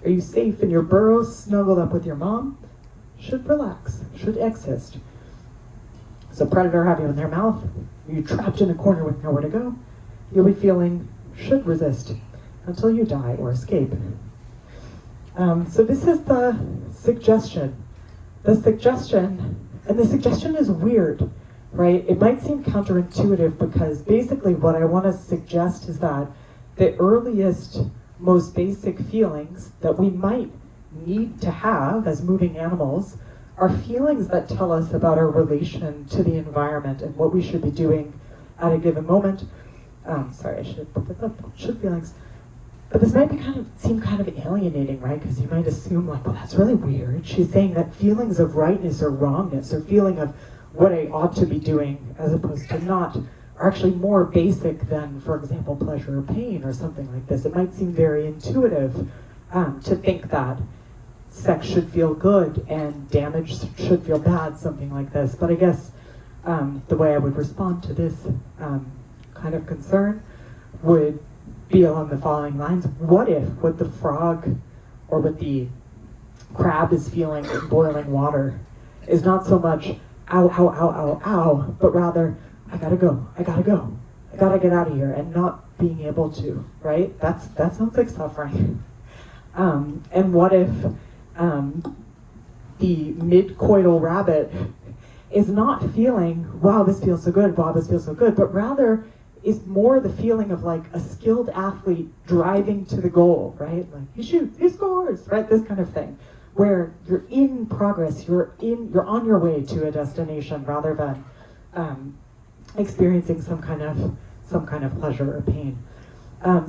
Are you safe in your burrow snuggled up with your mom? Should relax, should exist. Does a predator have you in their mouth? Are you trapped in a corner with nowhere to go? You'll be feeling should resist until you die or escape. So this is the suggestion. The suggestion is weird, right? It might seem counterintuitive because basically what I want to suggest is that the earliest, most basic feelings that we might need to have as moving animals are feelings that tell us about our relation to the environment and what we should be doing at a given moment. Sorry, I should have put this up. Should feelings. But this might seem kind of alienating, right? Because you might assume like, well, that's really weird. She's saying that feelings of rightness or wrongness or feeling of what I ought to be doing as opposed to not are actually more basic than, for example, pleasure or pain or something like this. It might seem very intuitive to think that sex should feel good and damage should feel bad, something like this. But I guess the way I would respond to this kind of concern would be along the following lines. What the frog or what the crab is feeling in boiling water is not so much ow, ow, ow, ow, ow, but rather I gotta go, I gotta get out of here, and not being able to, right? That sounds like suffering. And what if the mid-coital rabbit is not feeling, wow, this feels so good, but rather is more the feeling of like a skilled athlete driving to the goal, right? Like he shoots, he scores, right? This kind of thing, where you're in progress, you're on your way to a destination rather than experiencing some kind of pleasure or pain.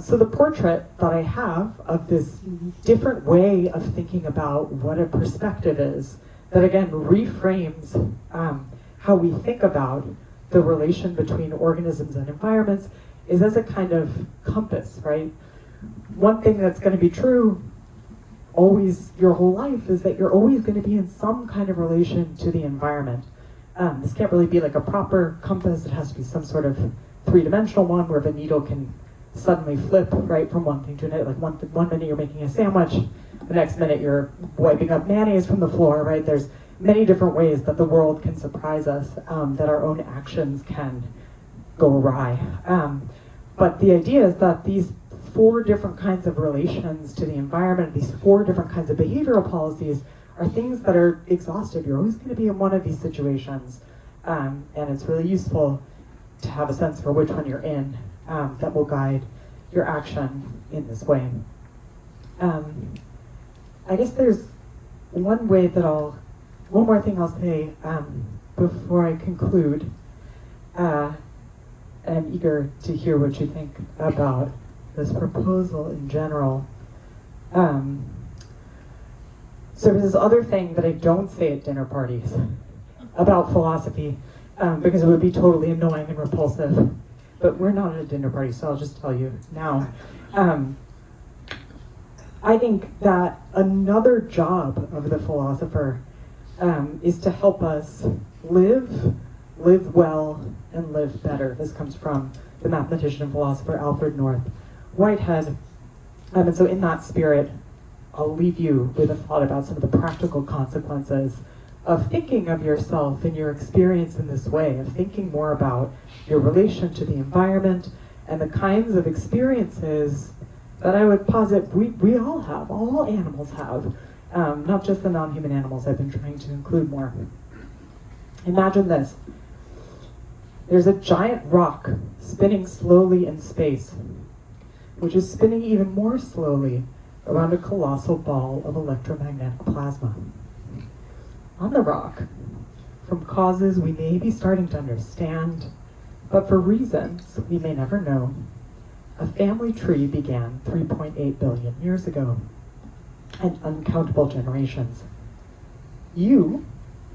So the portrait that I have of this different way of thinking about what a perspective is, that again reframes how we think about the relation between organisms and environments, is as a kind of compass, right? One thing that's going to be true always your whole life is that you're always going to be in some kind of relation to the environment. This can't really be like a proper compass. It has to be some sort of three-dimensional one where the needle can suddenly flip right from one thing to another. Like one minute you're making a sandwich, the next minute you're wiping up mayonnaise from the floor, right? There's many different ways that the world can surprise us, that our own actions can go awry. But the idea is that these 4 different kinds of relations to the environment, these 4 different kinds of behavioral policies are things that are exhaustive. You're always going to be in one of these situations. And it's really useful to have a sense for which one you're in, that will guide your action in this way. I guess there's one more thing I'll say before I conclude. I'm eager to hear what you think about this proposal in general. So there's this other thing that I don't say at dinner parties about philosophy, because it would be totally annoying and repulsive. But we're not at a dinner party, so I'll just tell you now. I think that another job of the philosopher is to help us live well, and live better. This comes from the mathematician and philosopher Alfred North Whitehead. And so in that spirit, I'll leave you with a thought about some of the practical consequences of thinking of yourself and your experience in this way, of thinking more about your relation to the environment and the kinds of experiences that I would posit we all have, all animals have, not just the non-human animals. I've been trying to include more. Imagine this. There's a giant rock spinning slowly in space, which is spinning even more slowly around a colossal ball of electromagnetic plasma. On the rock, from causes we may be starting to understand, but for reasons we may never know, a family tree began 3.8 billion years ago, and uncountable generations. You,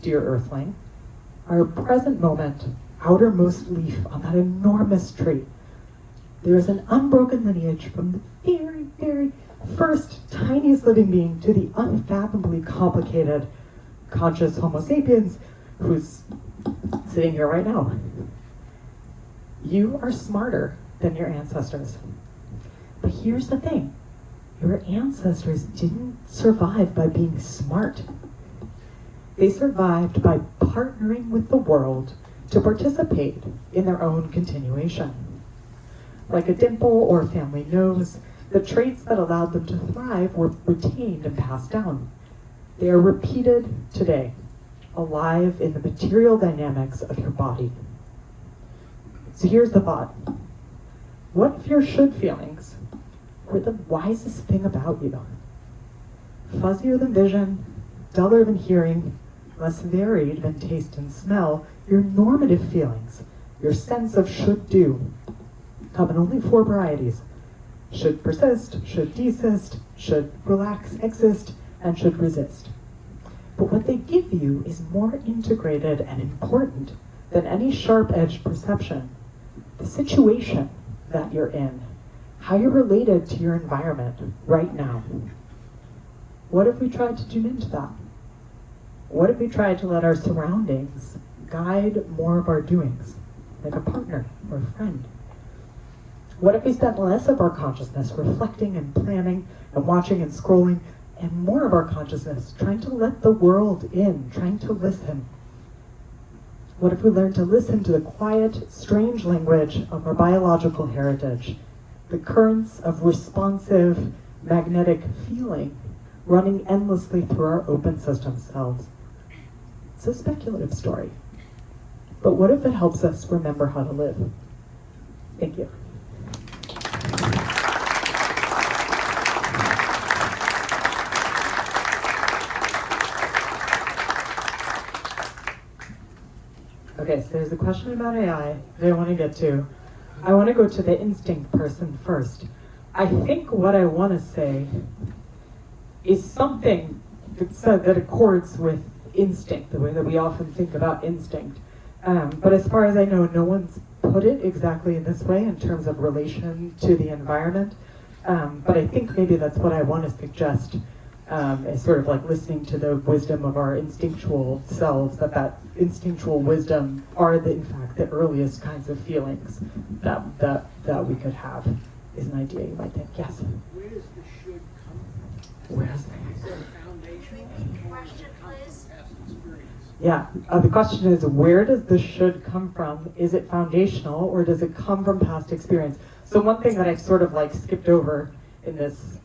dear Earthling, are a present moment outermost leaf on that enormous tree. There is an unbroken lineage from the very, very first tiniest living being to the unfathomably complicated conscious Homo sapiens who's sitting here right now. You are smarter than your ancestors. But here's the thing. Your ancestors didn't survive by being smart. They survived by partnering with the world to participate in their own continuation. Like a dimple or a family nose, the traits that allowed them to thrive were retained and passed down. They are repeated today, alive in the material dynamics of your body. So here's the thought. What if your should feelings were the wisest thing about you? Fuzzier than vision, duller than hearing, less varied than taste and smell, your normative feelings, your sense of should do, come in only 4 varieties. Should persist, should desist, should relax, exist, and should resist. But what they give you is more integrated and important than any sharp-edged perception. The situation that you're in, how you're related to your environment right now. What if we tried to tune into that? What if we tried to let our surroundings guide more of our doings, like a partner or a friend? What if we spent less of our consciousness reflecting and planning and watching and scrolling, and more of our consciousness trying to let the world in, trying to listen? What if we learned to listen to the quiet, strange language of our biological heritage, the currents of responsive, magnetic feeling running endlessly through our open system selves? It's a speculative story. But what if it helps us remember how to live? Thank you. Okay, so there's a question about AI that I want to get to. I want to go to the instinct person first. I think what I want to say is something that accords with instinct, the way that we often think about instinct. But as far as I know, no one's put it exactly in this way in terms of relation to the environment, but I think maybe that's what I want to suggest, as sort of like listening to the wisdom of our instinctual selves, that instinctual wisdom are in fact the earliest kinds of feelings that we could have, is an idea you might think. Yes? Where does the should come from? Where's Is it foundational? Question, please. Past experience? Yeah, the question is, where does the should come from? Is it foundational, or does it come from past experience? So one thing that I've sort of like skipped over in this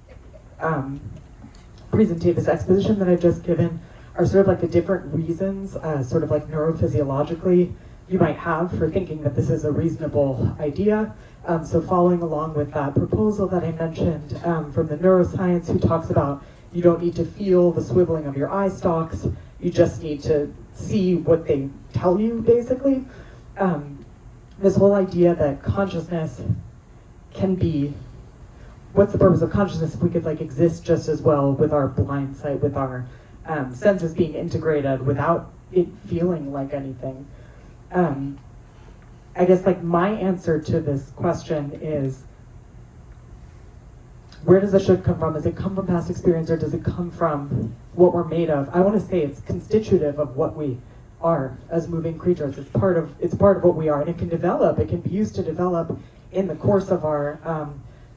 this exposition that I've just given are sort of like the different reasons, sort of like neurophysiologically, you might have for thinking that this is a reasonable idea. So following along with that proposal that I mentioned from the neuroscience, who talks about you don't need to feel the swiveling of your eye stalks, you just need to see what they tell you, basically. This whole idea that consciousness can be, what's the purpose of consciousness if we could like exist just as well with our blind sight, with our senses being integrated without it feeling like anything? I guess like my answer to this question is, where does the should come from? Does it come from past experience, or does it come from what we're made of? I want to say it's constitutive of what we are as moving creatures. It's part of what we are, and it can be used to develop in the course of our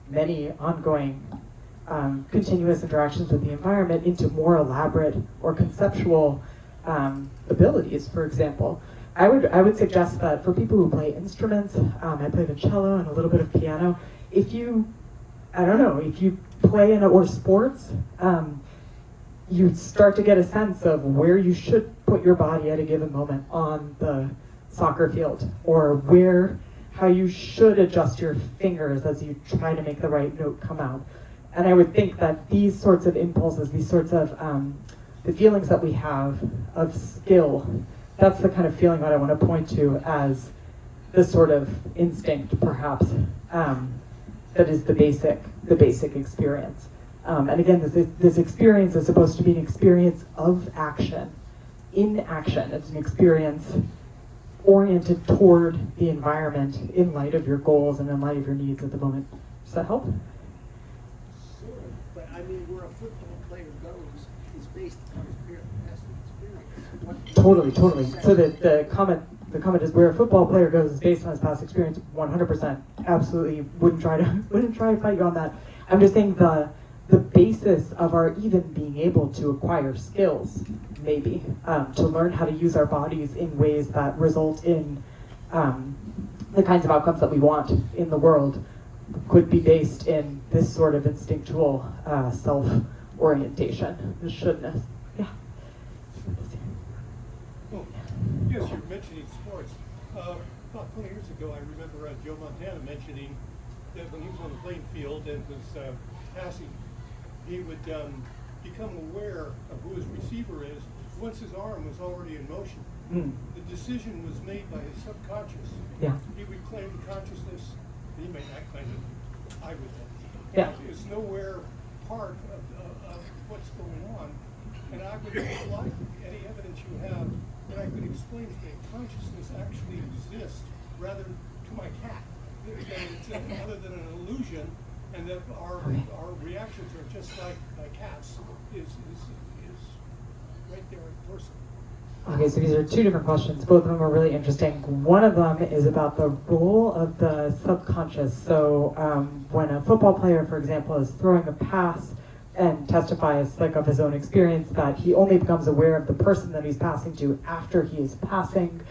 many ongoing continuous interactions with the environment into more elaborate or conceptual abilities, for example. I would suggest that for people who play instruments, I play the cello and a little bit of piano, if you play or sports, you start to get a sense of where you should put your body at a given moment on the soccer field, or how you should adjust your fingers as you try to make the right note come out. And I would think that these sorts of impulses, these sorts of the feelings that we have of skill, that's the kind of feeling that I want to point to as the sort of instinct, perhaps, that is the basic experience. And again, this experience is supposed to be an experience of action, in action. It's an experience oriented toward the environment in light of your goals and in light of your needs at the moment. Does that help? Sort of, but I mean, where a football player goes is based on his past experience. Totally. So the comment is, where a football player goes is based on his past experience. 100%, absolutely. Wouldn't try to fight you on that. I'm just saying the basis of our even being able to acquire skills, maybe, to learn how to use our bodies in ways that result in the kinds of outcomes that we want in the world, could be based in this sort of instinctual self-orientation, the shouldness. Yeah. Oh, yes, you're mentioning sports. About 20 years ago, I remember Joe Montana mentioning that when he was on the playing field and was passing, he would become aware of who his receiver is once his arm was already in motion. The decision was made by his subconscious. Yeah. He would claim consciousness. He may not claim it. I would. Yeah. It's nowhere part of what's going on. And I would like any evidence you have that I could explain to me consciousness actually exists rather to my cat. That it's other than an illusion, and that our reactions are just like cats is right there in person. Okay, so these are two different questions. Both of them are really interesting. One of them is about the role of the subconscious. So when a football player, for example, is throwing a pass and testifies like of his own experience that he only becomes aware of the person that he's passing to after he is passing,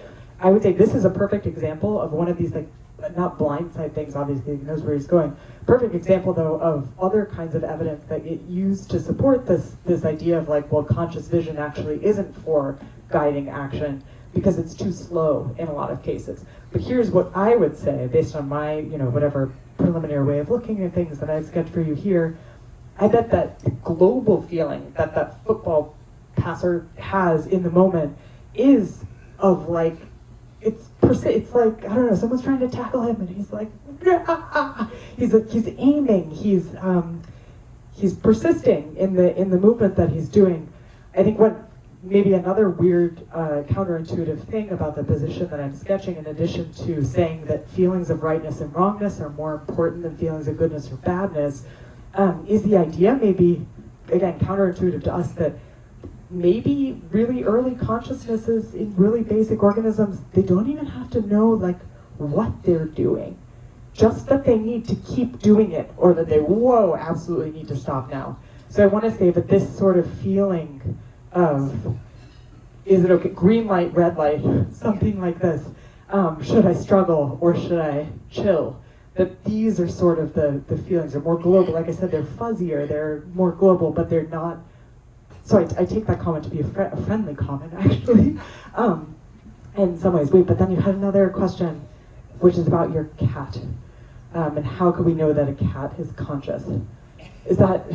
I would say this is a perfect example of one of these, like, not blindside things, obviously he knows where he's going. Perfect example, though, of other kinds of evidence that it used to support this idea of like, well, conscious vision actually isn't for guiding action because it's too slow in a lot of cases. But here's what I would say, based on my, whatever preliminary way of looking at things that I've sketched for you here. I bet that global feeling that football passer has in the moment is of like, it's like, I don't know, someone's trying to tackle him and he's like, he's aiming, he's persisting in the movement that he's doing. I think what maybe another weird counterintuitive thing about the position that I'm sketching, in addition to saying that feelings of rightness and wrongness are more important than feelings of goodness or badness, is the idea, maybe, again, counterintuitive to us, that maybe really early consciousnesses in really basic organisms, they don't even have to know like what they're doing. Just that they need to keep doing it, or that they, whoa, absolutely need to stop now. So I want to say that this sort of feeling of, is it okay, green light, red light, something like this, should I struggle or should I chill? That these are sort of the feelings, are more global. Like I said, they're fuzzier, they're more global, but they're not, so I take that comment to be a friendly comment, actually, in some ways. Wait, but then you had another question, which is about your cat. And how can we know that a cat is conscious? Is that...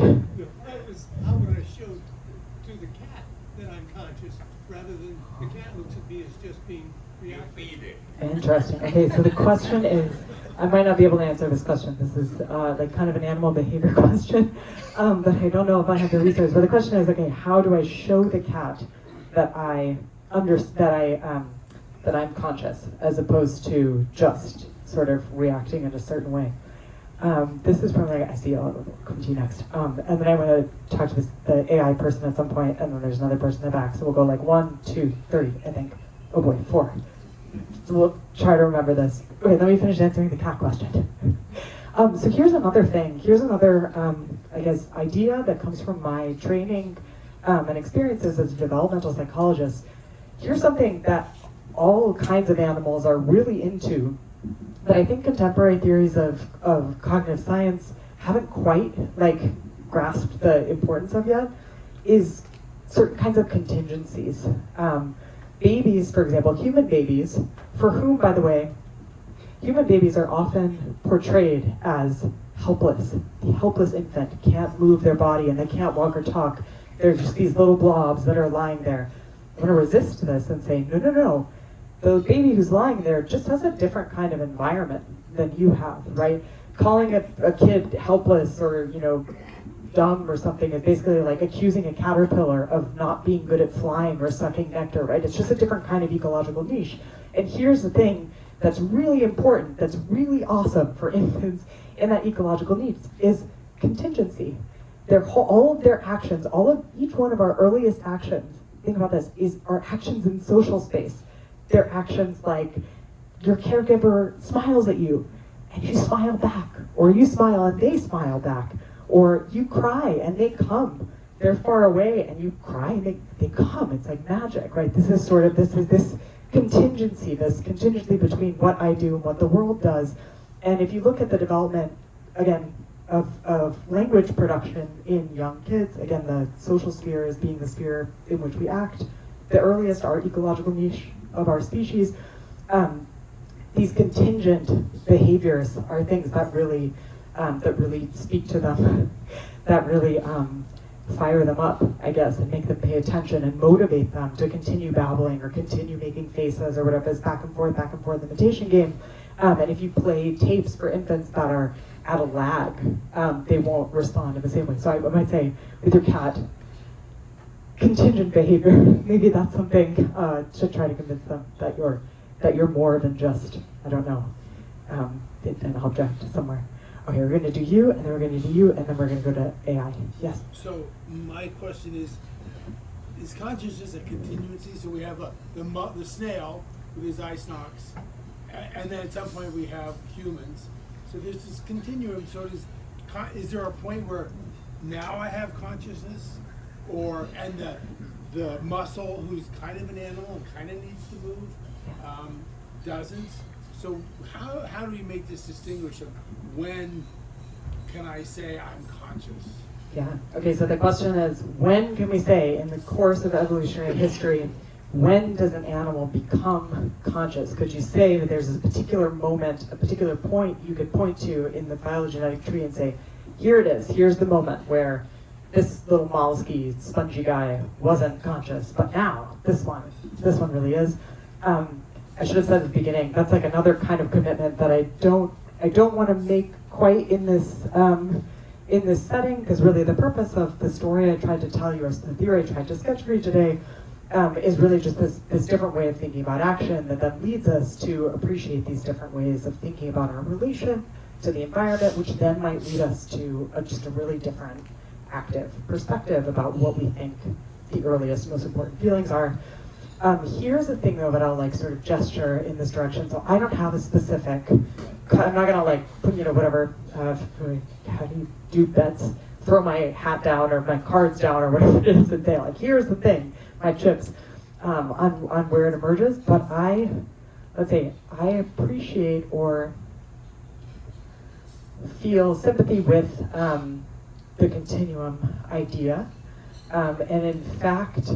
How would I show to the cat that I'm conscious, rather than the cat looks at me as just being reactive? Interesting. Okay, so the question is, I might not be able to answer this question. This is like kind of an animal behavior question, but I don't know if I have the research. But the question is, okay, how do I show the cat that I'm conscious, as opposed to just sort of reacting in a certain way? This is probably, I see, I'll come to you next. And then I want to talk to the AI person at some point, and then there's another person in the back. So we'll go like 1, 2, 3, I think. Oh boy, 4. So we'll try to remember this. Okay, let me finish answering the cat question. So here's another thing. Here's another, I guess, idea that comes from my training and experiences as a developmental psychologist. Here's something that all kinds of animals are really into, that I think contemporary theories of cognitive science haven't quite grasped the importance of yet, is certain kinds of contingencies. Babies, for example, human babies, for whom, by the way, human babies are often portrayed as helpless. The helpless infant can't move their body and they can't walk or talk. They're just these little blobs that are lying there. I'm going to resist this and say, no. The baby who's lying there just has a different kind of environment than you have, right? Calling a kid helpless or, dumb or something is basically like accusing a caterpillar of not being good at flying or sucking nectar, right? It's just a different kind of ecological niche. And here's the thing that's really important, that's really awesome for infants in that ecological niche, is contingency. All of their actions, each one of our earliest actions, think about this, are actions in social space. They're actions like your caregiver smiles at you and you smile back, or you smile and they smile back, or you cry and they come. They're far away and you cry and they come. It's like magic, right? This is this contingency between what I do and what the world does. And if you look at the development, again, of language production in young kids, again, the social sphere is being the sphere in which we act, the earliest, our ecological niche of our species, these contingent behaviors are things that really speak to them, that really fire them up, I guess, and make them pay attention and motivate them to continue babbling or continue making faces or whatever. It's back and forth imitation game. And if you play tapes for infants that are at a lag, they won't respond in the same way. So I might say, with your cat, contingent behavior, maybe that's something to try to convince them that you're more than just, I don't know, an object somewhere. Okay, we're going to do you, and then we're going to do you, and then we're going to go to AI. Yes? So my question is consciousness a continuancy? So we have the snail with his eye stalks, and then at some point we have humans. So there's this continuum. So is there a point where now I have consciousness, and the muscle, who's kind of an animal and kind of needs to move, doesn't? So how do we make this distinguish of when can I say I'm conscious? Yeah. Okay, so the question is, when can we say, in the course of evolutionary history, when does an animal become conscious? Could you say that there's a particular moment, a particular point you could point to in the phylogenetic tree and say, here it is, here's the moment where this little mollusky, spongy guy wasn't conscious, but now this one really is. I should have said at the beginning, that's like another kind of commitment that I don't want to make quite in this setting, because really the purpose of the story I tried to tell you, or the theory I tried to sketch for you today, is really just this different way of thinking about action that then leads us to appreciate these different ways of thinking about our relation to the environment, which then might lead us to just a really different active perspective about what we think the earliest, most important feelings are. Here's the thing though that I'll like sort of gesture in this direction. So I don't have a specific, I'm not gonna like put, whatever, how do you do bets, throw my hat down or my cards down or whatever it is and say like, here's the thing, my chips, on where it emerges. But let's say, I appreciate or feel sympathy with the continuum idea. And in fact,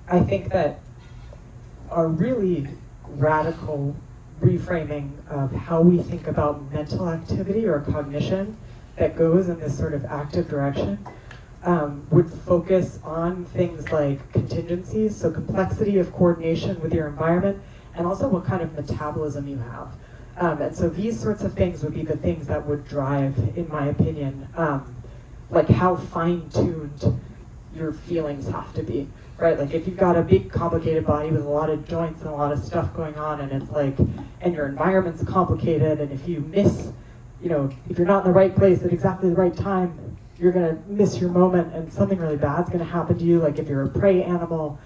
I think that a really radical reframing of how we think about mental activity or cognition that goes in this sort of active direction would focus on things like contingencies, so complexity of coordination with your environment, and also what kind of metabolism you have. And so these sorts of things would be the things that would drive, in my opinion, like how fine-tuned your feelings have to be, right? Like if you've got a big complicated body with a lot of joints and a lot of stuff going on, and it's like, and your environment's complicated, and if you miss, if you're not in the right place at exactly the right time, you're gonna miss your moment and something really bad's gonna happen to you, like if you're a prey animal,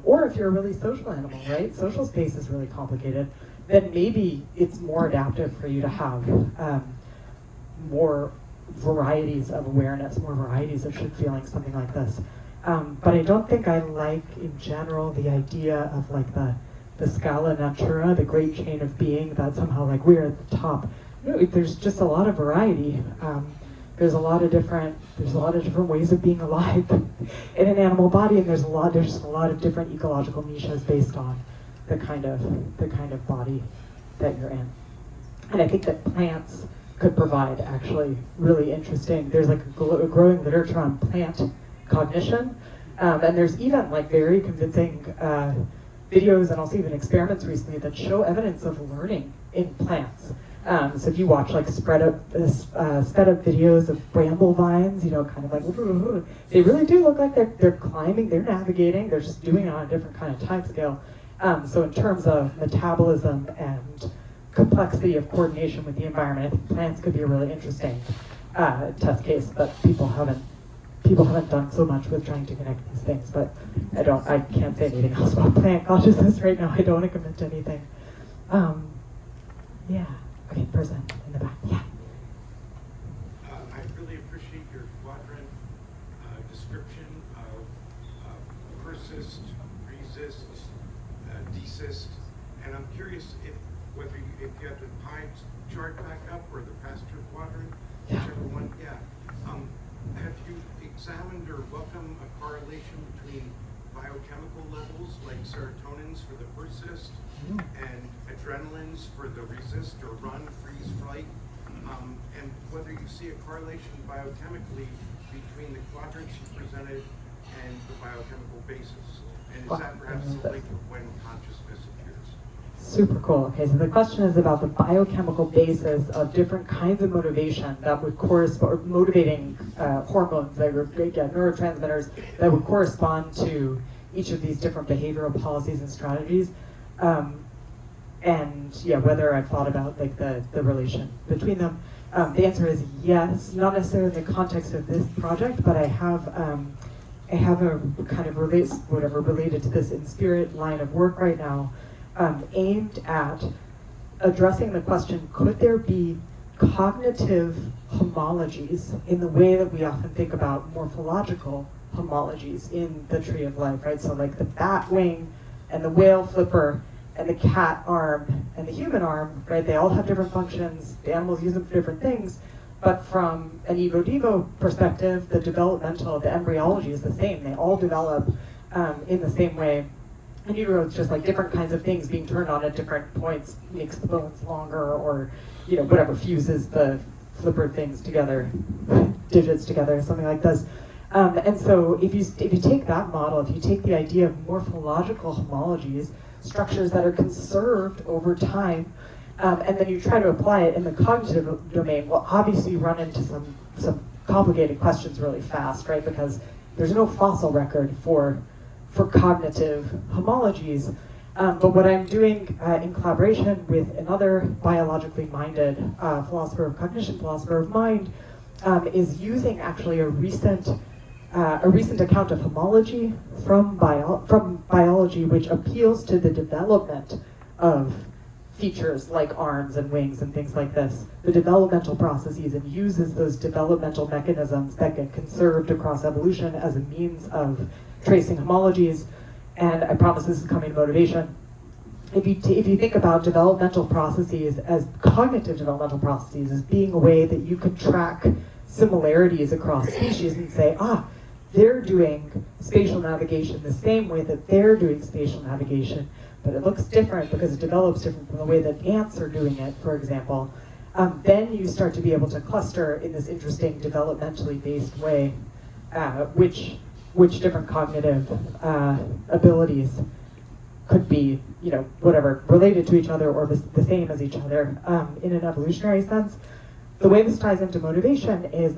or if you're a really social animal, right? Social space is really complicated, then maybe it's more adaptive for you to have more varieties of awareness, more varieties of feeling, something like this. But I don't think I like, in general, the idea of like the scala natura, the great chain of being, that somehow like we're at the top. There's just a lot of variety. There's a lot of different ways of being alive in an animal body, and there's just a lot of different ecological niches based on the kind of body that you're in. And I think that plants could provide actually really interesting, there's like a growing literature on plant cognition, and there's even like very convincing videos and also even experiments recently that show evidence of learning in plants. So if you watch like sped up videos of bramble vines, kind of like, they really do look like they're climbing, they're navigating, they're just doing it on a different kind of time scale. So in terms of metabolism and complexity of coordination with the environment, I think plants could be a really interesting test case that people haven't done so much with trying to connect these things. But I can't say anything else about plant consciousness right now. I don't want to commit to anything. Yeah. Okay, person in the back. Yeah. I really appreciate your quadrant description of persist, resist, desist, and I'm curious if you have the pie chart back up or the faster quadrant, whichever one. Yeah. Have you examined or welcomed a correlation between biochemical levels like serotonins for the persist and adrenalines for the resist or run, freeze, flight, and whether you see a correlation biochemically between the quadrants you presented and the biochemical basis? And is that perhaps the link of when consciousness appears? Super cool. Okay, so the question is about the biochemical basis of different kinds of motivation that would correspond, or motivating hormones, that would, neurotransmitters that would correspond to each of these different behavioral policies and strategies. And yeah, whether I've thought about like the relation between them. The answer is yes, not necessarily in the context of this project, but I have a kind of related to this in spirit line of work right now, aimed at addressing the question, could there be cognitive homologies in the way that we often think about morphological homologies in the tree of life, right? So like the bat wing and the whale flipper and the cat arm and the human arm, right? They all have different functions. The animals use them for different things. But from an evo-devo perspective, the developmental, the embryology is the same. They all develop in the same way. In utero, it's just like different kinds of things being turned on at different points, makes the bones longer, or whatever fuses the flipper things together, digits together, something like this. And so if you take that model, if you take the idea of morphological homologies, structures that are conserved over time, and then you try to apply it in the cognitive domain, well, obviously you run into some complicated questions really fast, right? Because there's no fossil record for for cognitive homologies. But what I'm doing in collaboration with another biologically minded philosopher of cognition, philosopher of mind, is using actually a recent account of homology from biology, which appeals to the development of features like arms and wings and things like this, the developmental processes, and uses those developmental mechanisms that get conserved across evolution as a means of tracing homologies. And I promise this is coming to motivation. If you think about developmental processes as cognitive developmental processes as being a way that you can track similarities across species and say, they're doing spatial navigation the same way that they're doing spatial navigation, but it looks different because it develops different from the way that ants are doing it, for example. Then you start to be able to cluster in this interesting developmentally based way, which different cognitive abilities could be, whatever, related to each other or the same as each other in an evolutionary sense. The way this ties into motivation is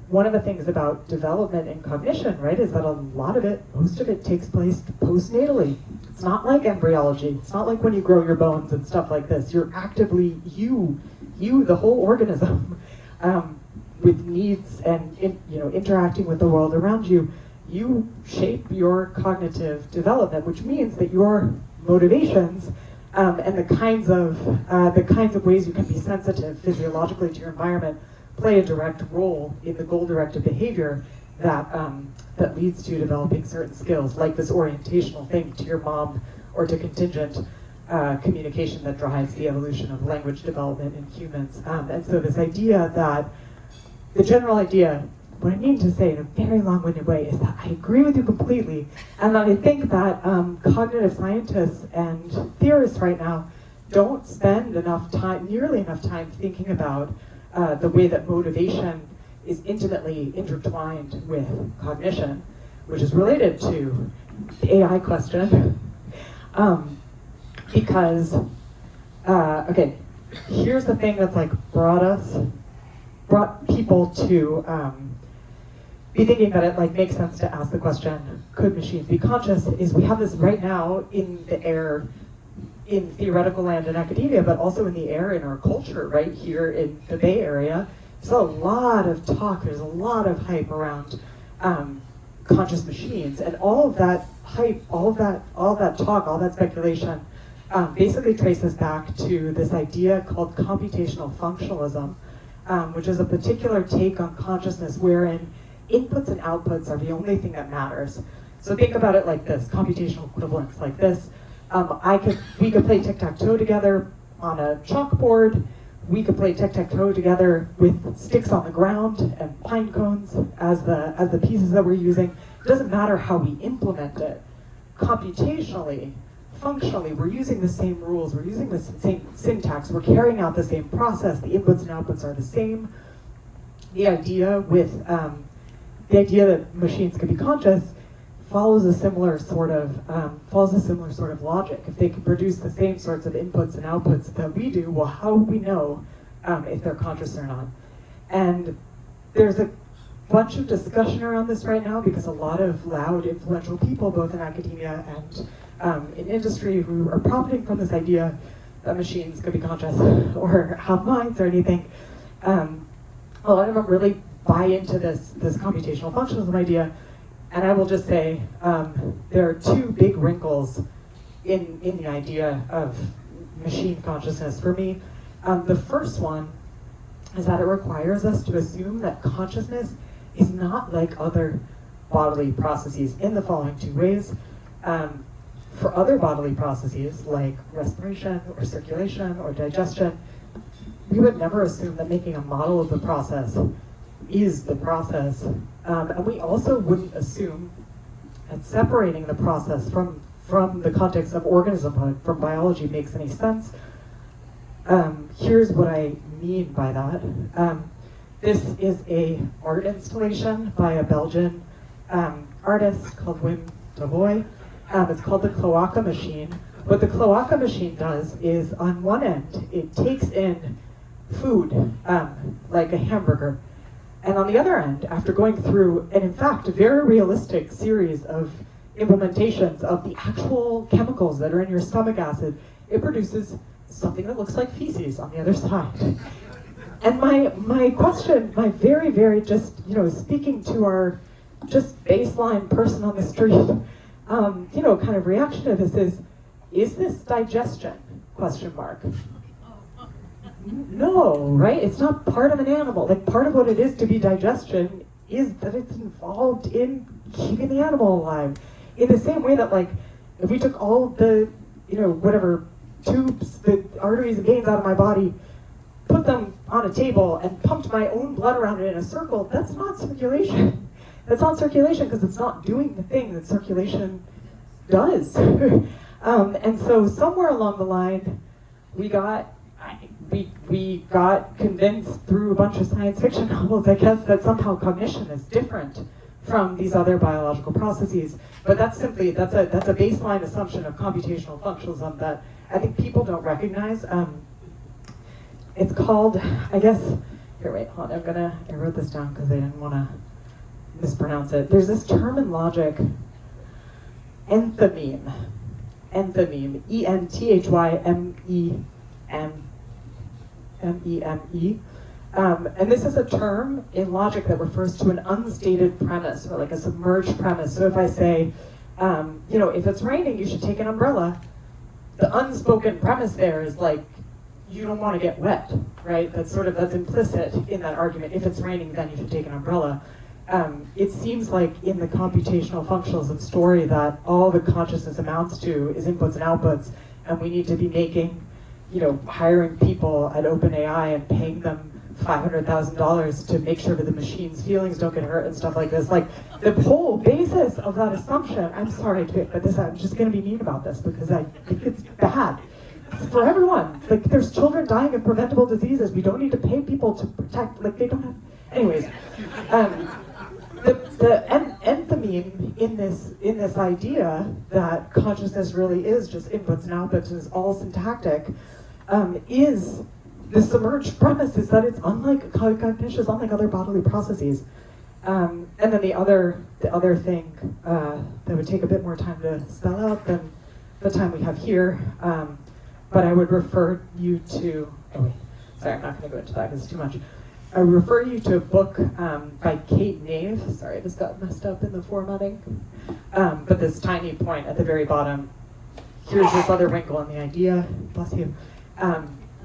one of the things about development and cognition, right, is that most of it takes place postnatally. It's not like embryology. It's not like when you grow your bones and stuff like this. You're actively, the whole organism, with needs and interacting with the world around you, you shape your cognitive development, which means that your motivations and the kinds of ways you can be sensitive physiologically to your environment play a direct role in the goal-directed behavior that leads to developing certain skills, like this orientational thing to your mom, or to contingent communication that drives the evolution of language development in humans. And so this idea that, the general idea, what I mean to say in a very long-winded way, is that I agree with you completely, and that I think that cognitive scientists and theorists right now don't spend nearly enough time thinking about the way that motivation is intimately intertwined with cognition, which is related to the AI question. Because, here's the thing that's brought people to be thinking that it makes sense to ask the question, could machines be conscious? Is we have this right now in the air in theoretical land and academia, but also in the air in our culture right here in the Bay Area. There's a lot of talk, there's a lot of hype around conscious machines, and all of that hype, all of that talk, all that speculation basically traces back to this idea called computational functionalism, which is a particular take on consciousness wherein inputs and outputs are the only thing that matters. So think about it like this, computational equivalence like this. We could play tic-tac-toe together on a chalkboard. We could play tic-tac-toe together with sticks on the ground and pine cones as the pieces that we're using. It doesn't matter how we implement it. Computationally, functionally, we're using the same rules, we're using the same syntax, we're carrying out the same process, the inputs and outputs are the same. The idea that machines could be conscious follows a similar sort of logic. If they can produce the same sorts of inputs and outputs that we do, well, how do we know if they're conscious or not? And there's a bunch of discussion around this right now because a lot of loud, influential people, both in academia and in industry, who are profiting from this idea that machines could be conscious or have minds or anything. A lot of them really buy into this computational functionalism idea. And I will just say, there are two big wrinkles in the idea of machine consciousness for me. The first one is that it requires us to assume that consciousness is not like other bodily processes in the following two ways. For other bodily processes, like respiration or circulation or digestion, we would never assume that making a model of the process is the process. And we also wouldn't assume that separating the process from the context of organismhood from biology makes any sense. Here's what I mean by that. This is an art installation by a Belgian artist called Wim Savoy. It's called the cloaca machine. What the cloaca machine does is, on one end, it takes in food, like a hamburger. And on the other end, after going through an, in fact, very realistic series of implementations of the actual chemicals that are in your stomach acid, it produces something that looks like feces on the other side. And my question, my very, very just, speaking to our just baseline person on the street, kind of reaction to this is this digestion? Question mark. No, right? It's not part of an animal. Like, part of what it is to be digestion is that it's involved in keeping the animal alive. In the same way that, like, if we took all of the, whatever tubes, the arteries and veins out of my body, put them on a table and pumped my own blood around it in a circle, that's not circulation. That's not circulation because it's not doing the thing that circulation does. And so somewhere along the line, we got convinced through a bunch of science fiction novels, I guess, that somehow cognition is different from these other biological processes. But that's a baseline assumption of computational functionalism that I think people don't recognize. It's called, I guess, here, wait, hold on, I wrote this down because I didn't want to mispronounce it. There's this term in logic, enthymeme, E-N-T-H-Y-M-E-M-E. And this is a term in logic that refers to an unstated premise, or like a submerged premise. So if I say, if it's raining, you should take an umbrella, the unspoken premise there is like, you don't want to get wet, right? That's implicit in that argument. If it's raining, then you should take an umbrella. It seems like in the computational functionalism story that all the consciousness amounts to is inputs and outputs, and we need to be making, hiring people at OpenAI and paying them $500,000 to make sure that the machine's feelings don't get hurt and stuff like this. Like, the whole basis of that assumption, I'm sorry, but I'm just going to be mean about this because I think it's bad for everyone. Like, there's children dying of preventable diseases. We don't need to pay people to protect, like, they don't have, anyways. The enthymeme in this idea that consciousness really is just inputs and outputs and is all syntactic, is the submerged premise is that it's unlike cognition, is unlike other bodily processes. And then the other thing that would take a bit more time to spell out than the time we have here, but I would refer you to, sorry, I'm not going to go into that because it's too much. I refer you to a book by Kate Nave. Sorry, this got messed up in the formatting. But this tiny point at the very bottom, here's this other wrinkle in the idea, bless you.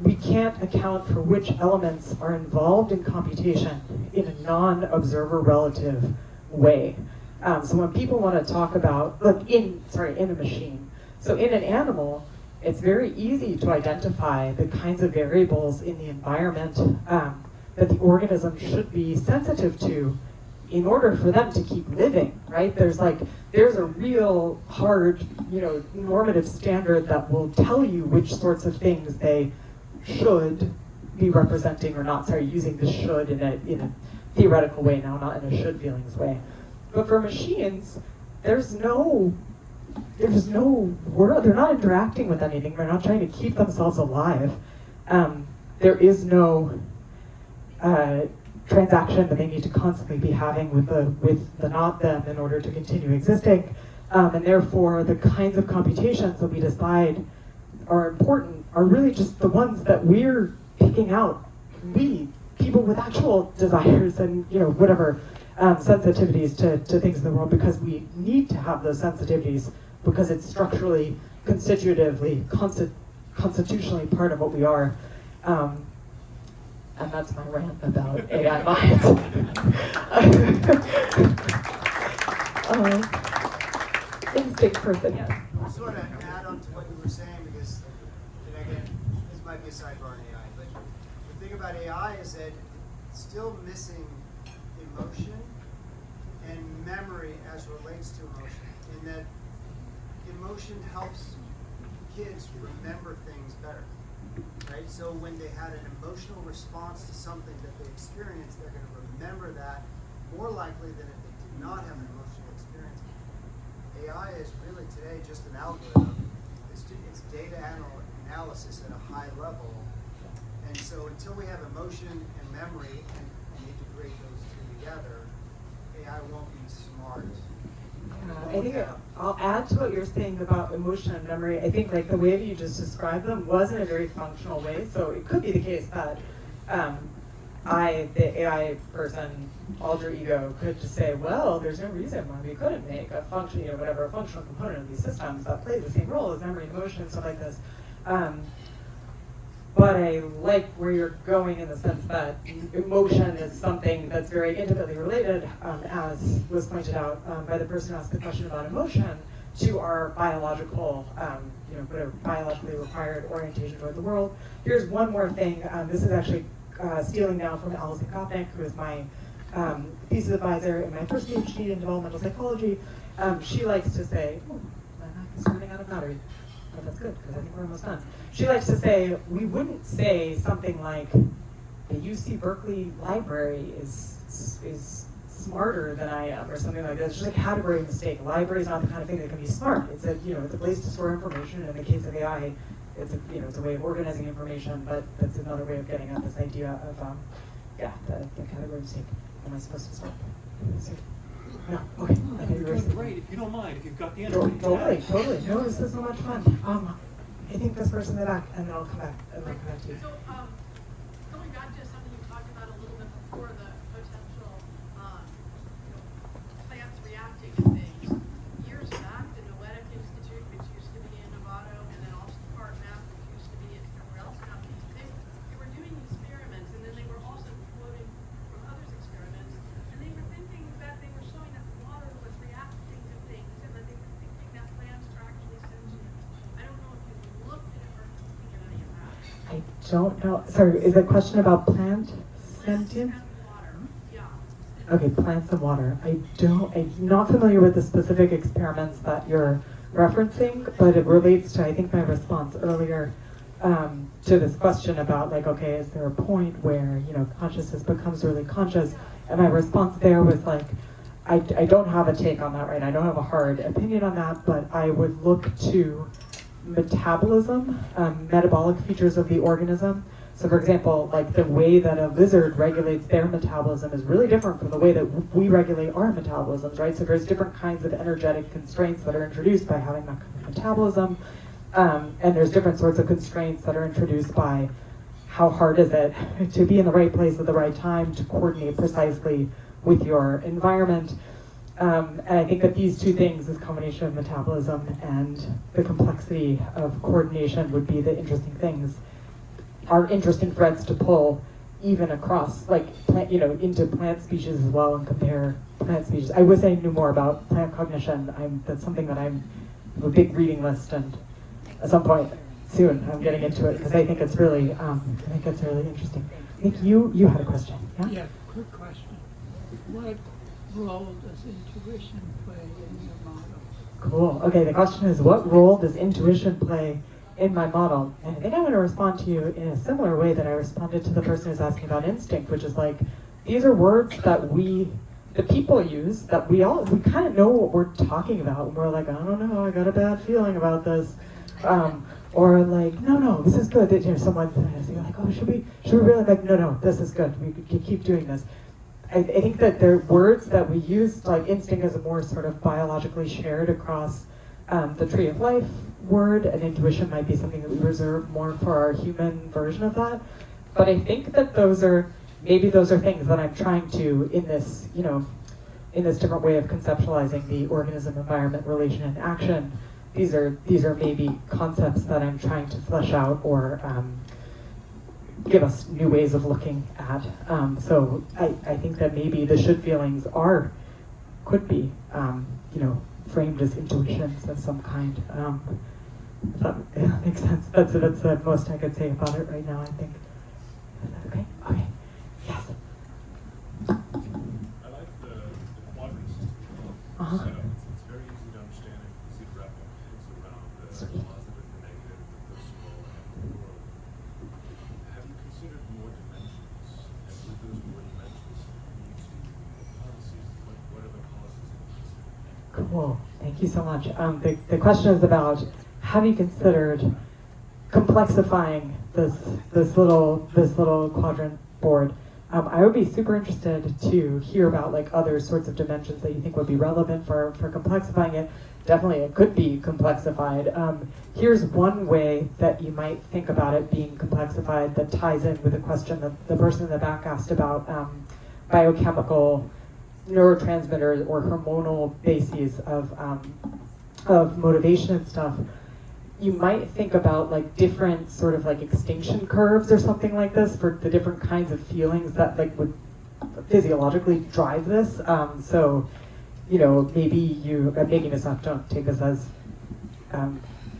We can't account for which elements are involved in computation in a non-observer relative way. So when people want to talk about, in a machine. So in an animal, it's very easy to identify the kinds of variables in the environment that the organism should be sensitive to in order for them to keep living, right? There's a real hard, normative standard that will tell you which sorts of things they should be representing or not. Sorry, using the should in a theoretical way now, not in a should feelings way. But for machines, there's no world. They're not interacting with anything. They're not trying to keep themselves alive. There is no transaction that they need to constantly be having with the not them in order to continue existing. And therefore, the kinds of computations that we decide are important are really just the ones that we're picking out. People with actual desires and whatever sensitivities to things in the world, because we need to have those sensitivities because it's structurally, constitutively, constitutionally part of what we are. And that's my rant about AI minds. Instinct person, yes. I just want to add on to what you were saying because, and again, this might be a sidebar on AI, but the thing about AI is that it's still missing emotion and memory as relates to emotion, in that emotion helps kids remember things better. Right? So when they had an emotional response to something that they experienced, they're going to remember that more likely than if they did not have an emotional experience. AI is really today just an algorithm. It's data analysis at a high level. And so until we have emotion and memory and integrate those two together, AI won't be smart. I think I'll add to what you're saying about emotion and memory. I think like the way that you just described them was in a very functional way. So it could be the case that the AI person, alter ego, could just say, well, there's no reason why we couldn't make a function, whatever, a functional component of these systems that plays the same role as memory and emotion and stuff like this. But I like where you're going in the sense that emotion is something that's very intimately related, as was pointed out by the person who asked the question about emotion, to our biological, whatever biologically required orientation toward the world. Here's one more thing. This is actually stealing now from Alison Kopnick, who is my thesis advisor in my first PhD in developmental psychology. She likes to say, oh, my Mac is running out of battery. Oh, that's good, because I think we're almost done. She likes to say, we wouldn't say something like, the UC Berkeley library is smarter than I am, or something like that. It's just a category mistake. Library is not the kind of thing that can be smart. It's a, it's a place to store information. In the case of AI, it's a, it's a way of organizing information, but that's another way of getting at this idea of, the category mistake. Am I supposed to stop? No, okay. You're doing great. If you don't mind, if you've got the energy. Totally. No, this is so much fun. I think this person in the back, and then I'll come back. And then I'll come back to you. So, going back to something you talked about a little bit before, the potential, plants reacting to things. Years back, the Noetic Institute, which used to be in Novato, and then also Park Map, which used to be in somewhere else now, they were doing experiments, and then they were also quoting from others' experiments, and they were thinking that they were showing that water was reacting to things, and that they were thinking that plants are actually sentient. I don't know if you looked at it or looking at any of that. I don't know. Sorry, is the question about plant sentience? Okay, plants and water. I'm not familiar with the specific experiments that you're referencing, but it relates to, I think, my response earlier to this question about, like, okay, is there a point where, consciousness becomes really conscious? And my response there was like, I don't have a take on that, right? I don't have a hard opinion on that, but I would look to metabolism, metabolic features of the organism. So for example, like the way that a lizard regulates their metabolism is really different from the way that we regulate our metabolisms, right? So there's different kinds of energetic constraints that are introduced by having that kind of metabolism. And there's different sorts of constraints that are introduced by how hard is it to be in the right place at the right time, to coordinate precisely with your environment. And I think that these two things, this combination of metabolism and the complexity of coordination, would be the interesting things, are interesting threads to pull even across, like, plant, into plant species as well, and compare plant species. I wish I knew more about plant cognition. That's something that I'm a big reading list, and at some point soon I'm getting into it because I think it's really, interesting. I think you had a question. Yeah, quick question. What role does intuition play in your model? Cool. Okay, the question is, what role does intuition play in my model? And I think I'm going to respond to you in a similar way that I responded to the person who's asking about instinct, which is like, these are words that the people use, that we kind of know what we're talking about, and we're like, I don't know, I got a bad feeling about this. Or like, no, this is good. Someone, you're like, oh, should we really, like, no, this is good. We can keep doing this. I think that there are words that we use, like instinct is a more sort of biologically shared across the tree of life word, and intuition might be something that we reserve more for our human version of that. But I think that those are things that I'm trying to, in this different way of conceptualizing the organism-environment relation and action, these are maybe concepts that I'm trying to flesh out or give us new ways of looking at. So I think that maybe the should feelings could be, framed as intuitions of some kind. If that makes sense. That's the most I could say about it right now, I think. Is that okay? Okay. Yes. I like the quadrant system. Uh-huh. It's very easy to understand it. You see the reference around the positive, the negative, the personal, and the world. Have you considered more dimensions? And with those more dimensions, lead to policies? What are the policies that you consider? Cool. Thank you so much. The question is about, have you considered complexifying this little quadrant board I would be super interested to hear about like other sorts of dimensions that you think would be relevant for complexifying it. Definitely, it could be complexified. Here's one way that you might think about it being complexified that ties in with a question that the person in the back asked about biochemical neurotransmitters or hormonal bases of motivation and stuff. You might think about like different sort of like extinction curves or something like this for the different kinds of feelings that like would physiologically drive this. So, you know, maybe you, I'm making this up, don't take this as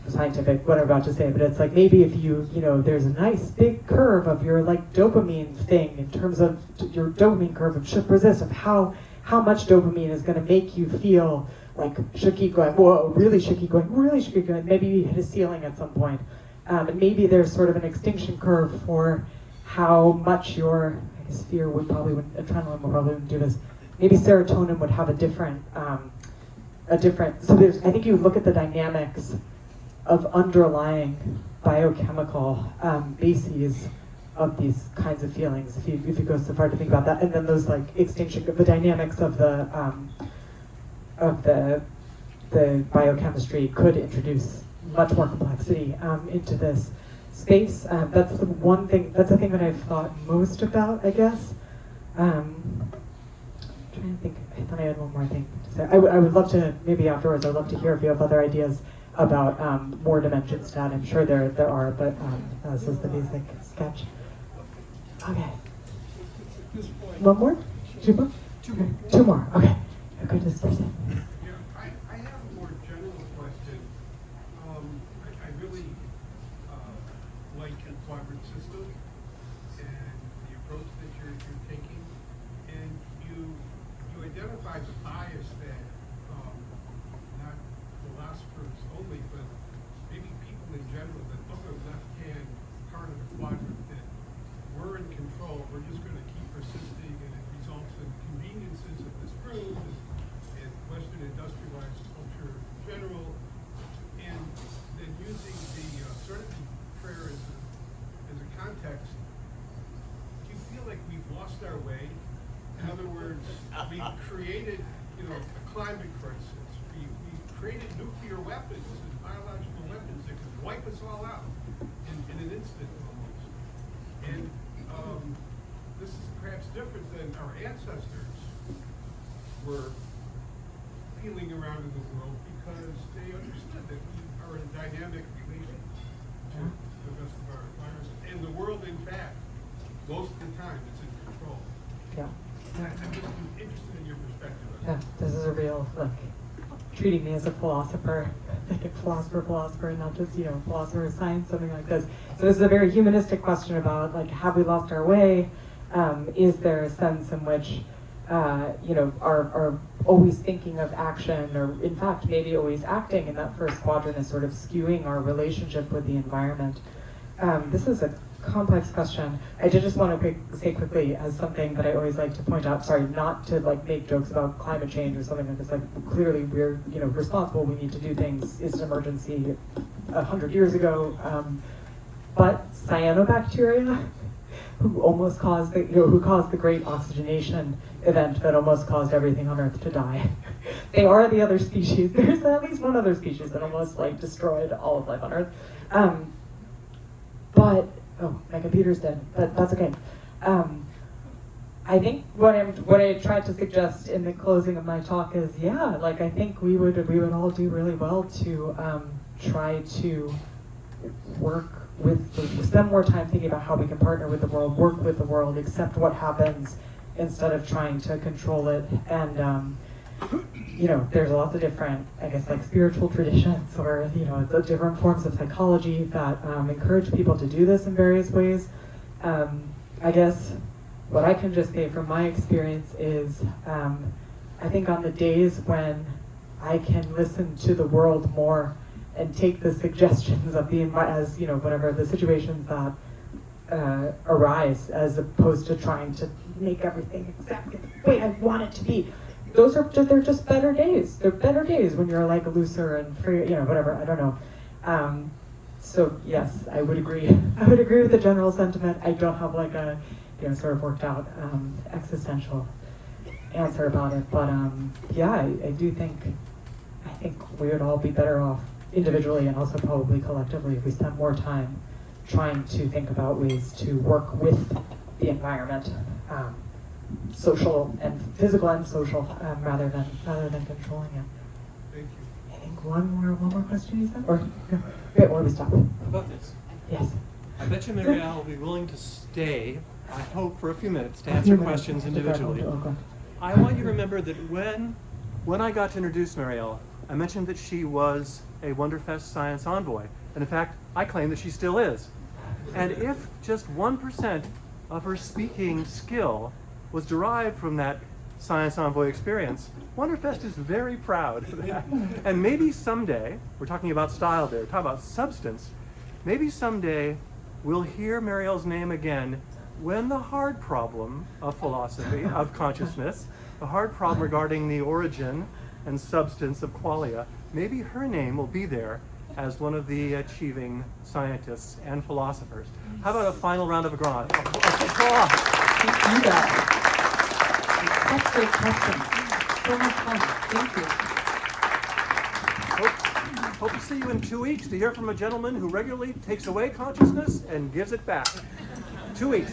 scientific, what I'm about to say, but it's like maybe if you know, there's a nice big curve of your like dopamine thing in terms of your dopamine curve of resist of how much dopamine is going to make you feel like should keep going, whoa, really should keep going, really should keep going. Maybe you hit a ceiling at some point. And maybe there's sort of an extinction curve for how much your, I guess fear would probably, adrenaline would probably do this. Maybe serotonin would have a different, so there's, I think you look at the dynamics of underlying biochemical bases of these kinds of feelings, if you go so far to think about that, and then those like extinction, the dynamics of the biochemistry could introduce much more complexity into this space. That's the one thing, that's the thing that I've thought most about, I guess. I'm trying to think, I thought I had one more thing to say. I would love to, maybe afterwards, I'd love to hear if you have other ideas about more dimensions to that. I'm sure there are, but this is the basic sketch. Okay. One more? Two more? Two more, okay. Okay, disperse it. Yeah, I have a more general question. I really like your quadrant system and the approach that you're taking, and you identify the bias that not philosophers only, but maybe people in general, that upper left-hand part of the quadrant, that we're in control, we're just going to keep persisting, and it results in conveniences of this room and Western industrialized culture in general, and then using the serenity prayer as a context. Do you feel like we've lost our way? In other words, we've created, a climate crisis. We've created nuclear weapons and biological weapons that could wipe us all out in an instant almost. And this is perhaps different than our ancestors were feeling around in the world, because they understood that we are in dynamic relation to the rest of our environment. And the world, in fact, most of the time, is in control. Yeah. I'm just interested in your perspective. Yeah, this is a real, like, treating me as a philosopher, like a philosopher, not just, philosopher of science, something like this. So this is a very humanistic question about, like, have we lost our way? Is there a sense in which, are always thinking of action, or in fact, maybe always acting in that first quadrant is sort of skewing our relationship with the environment? This is a complex question. I did just want to say quickly, as something that I always like to point out, sorry, not to like make jokes about climate change or something like this, like clearly we're responsible, we need to do things, it's an emergency 100 years ago, but cyanobacteria, who almost caused the great oxygenation event that almost caused everything on Earth to die. They are the other species. There's at least one other species that almost like destroyed all of life on Earth. But my computer's dead, but that's okay. I think what I tried to suggest in the closing of my talk is, I think we would all do really well to try to spend more time thinking about how we can partner with the world, work with the world, accept what happens instead of trying to control it. And there's lots of different, I guess, like spiritual traditions or the different forms of psychology that encourage people to do this in various ways. I guess what I can just say from my experience is, I think on the days when I can listen to the world more and take the suggestions of whatever the situations that arise, as opposed to trying to make everything exactly the way I want it to be. They're just better days. They're better days when you're like looser and free, whatever, I don't know. So yes, I would agree. I would agree with the general sentiment. I don't have like a sort of worked out existential answer about it. But yeah, I do think we would all be better off individually and also probably collectively if we spent more time trying to think about ways to work with the environment, social and physical and social, rather than controlling it. Thank you. I think one more question you said, or wait, where we stop? How about this? Yes. I bet you Mariel will be willing to stay, I hope, for a few minutes to answer questions individually. Okay. I want you to remember that when I got to introduce Mariel, I mentioned that she was a Wonderfest Science Envoy. And in fact, I claim that she still is. And if just 1% of her speaking skill was derived from that Science Envoy experience, Wonderfest is very proud of that. And maybe someday, we're talking about style there, talking about substance, maybe someday we'll hear Mariel's name again when the hard problem of philosophy, of consciousness, the hard problem regarding the origin and substance of qualia, maybe her name will be there as one of the achieving scientists and philosophers. How about a final round of applause? Thank you guys. Such great questions. So much fun. Thank you. Hope to see you in 2 weeks to hear from a gentleman who regularly takes away consciousness and gives it back. 2 weeks.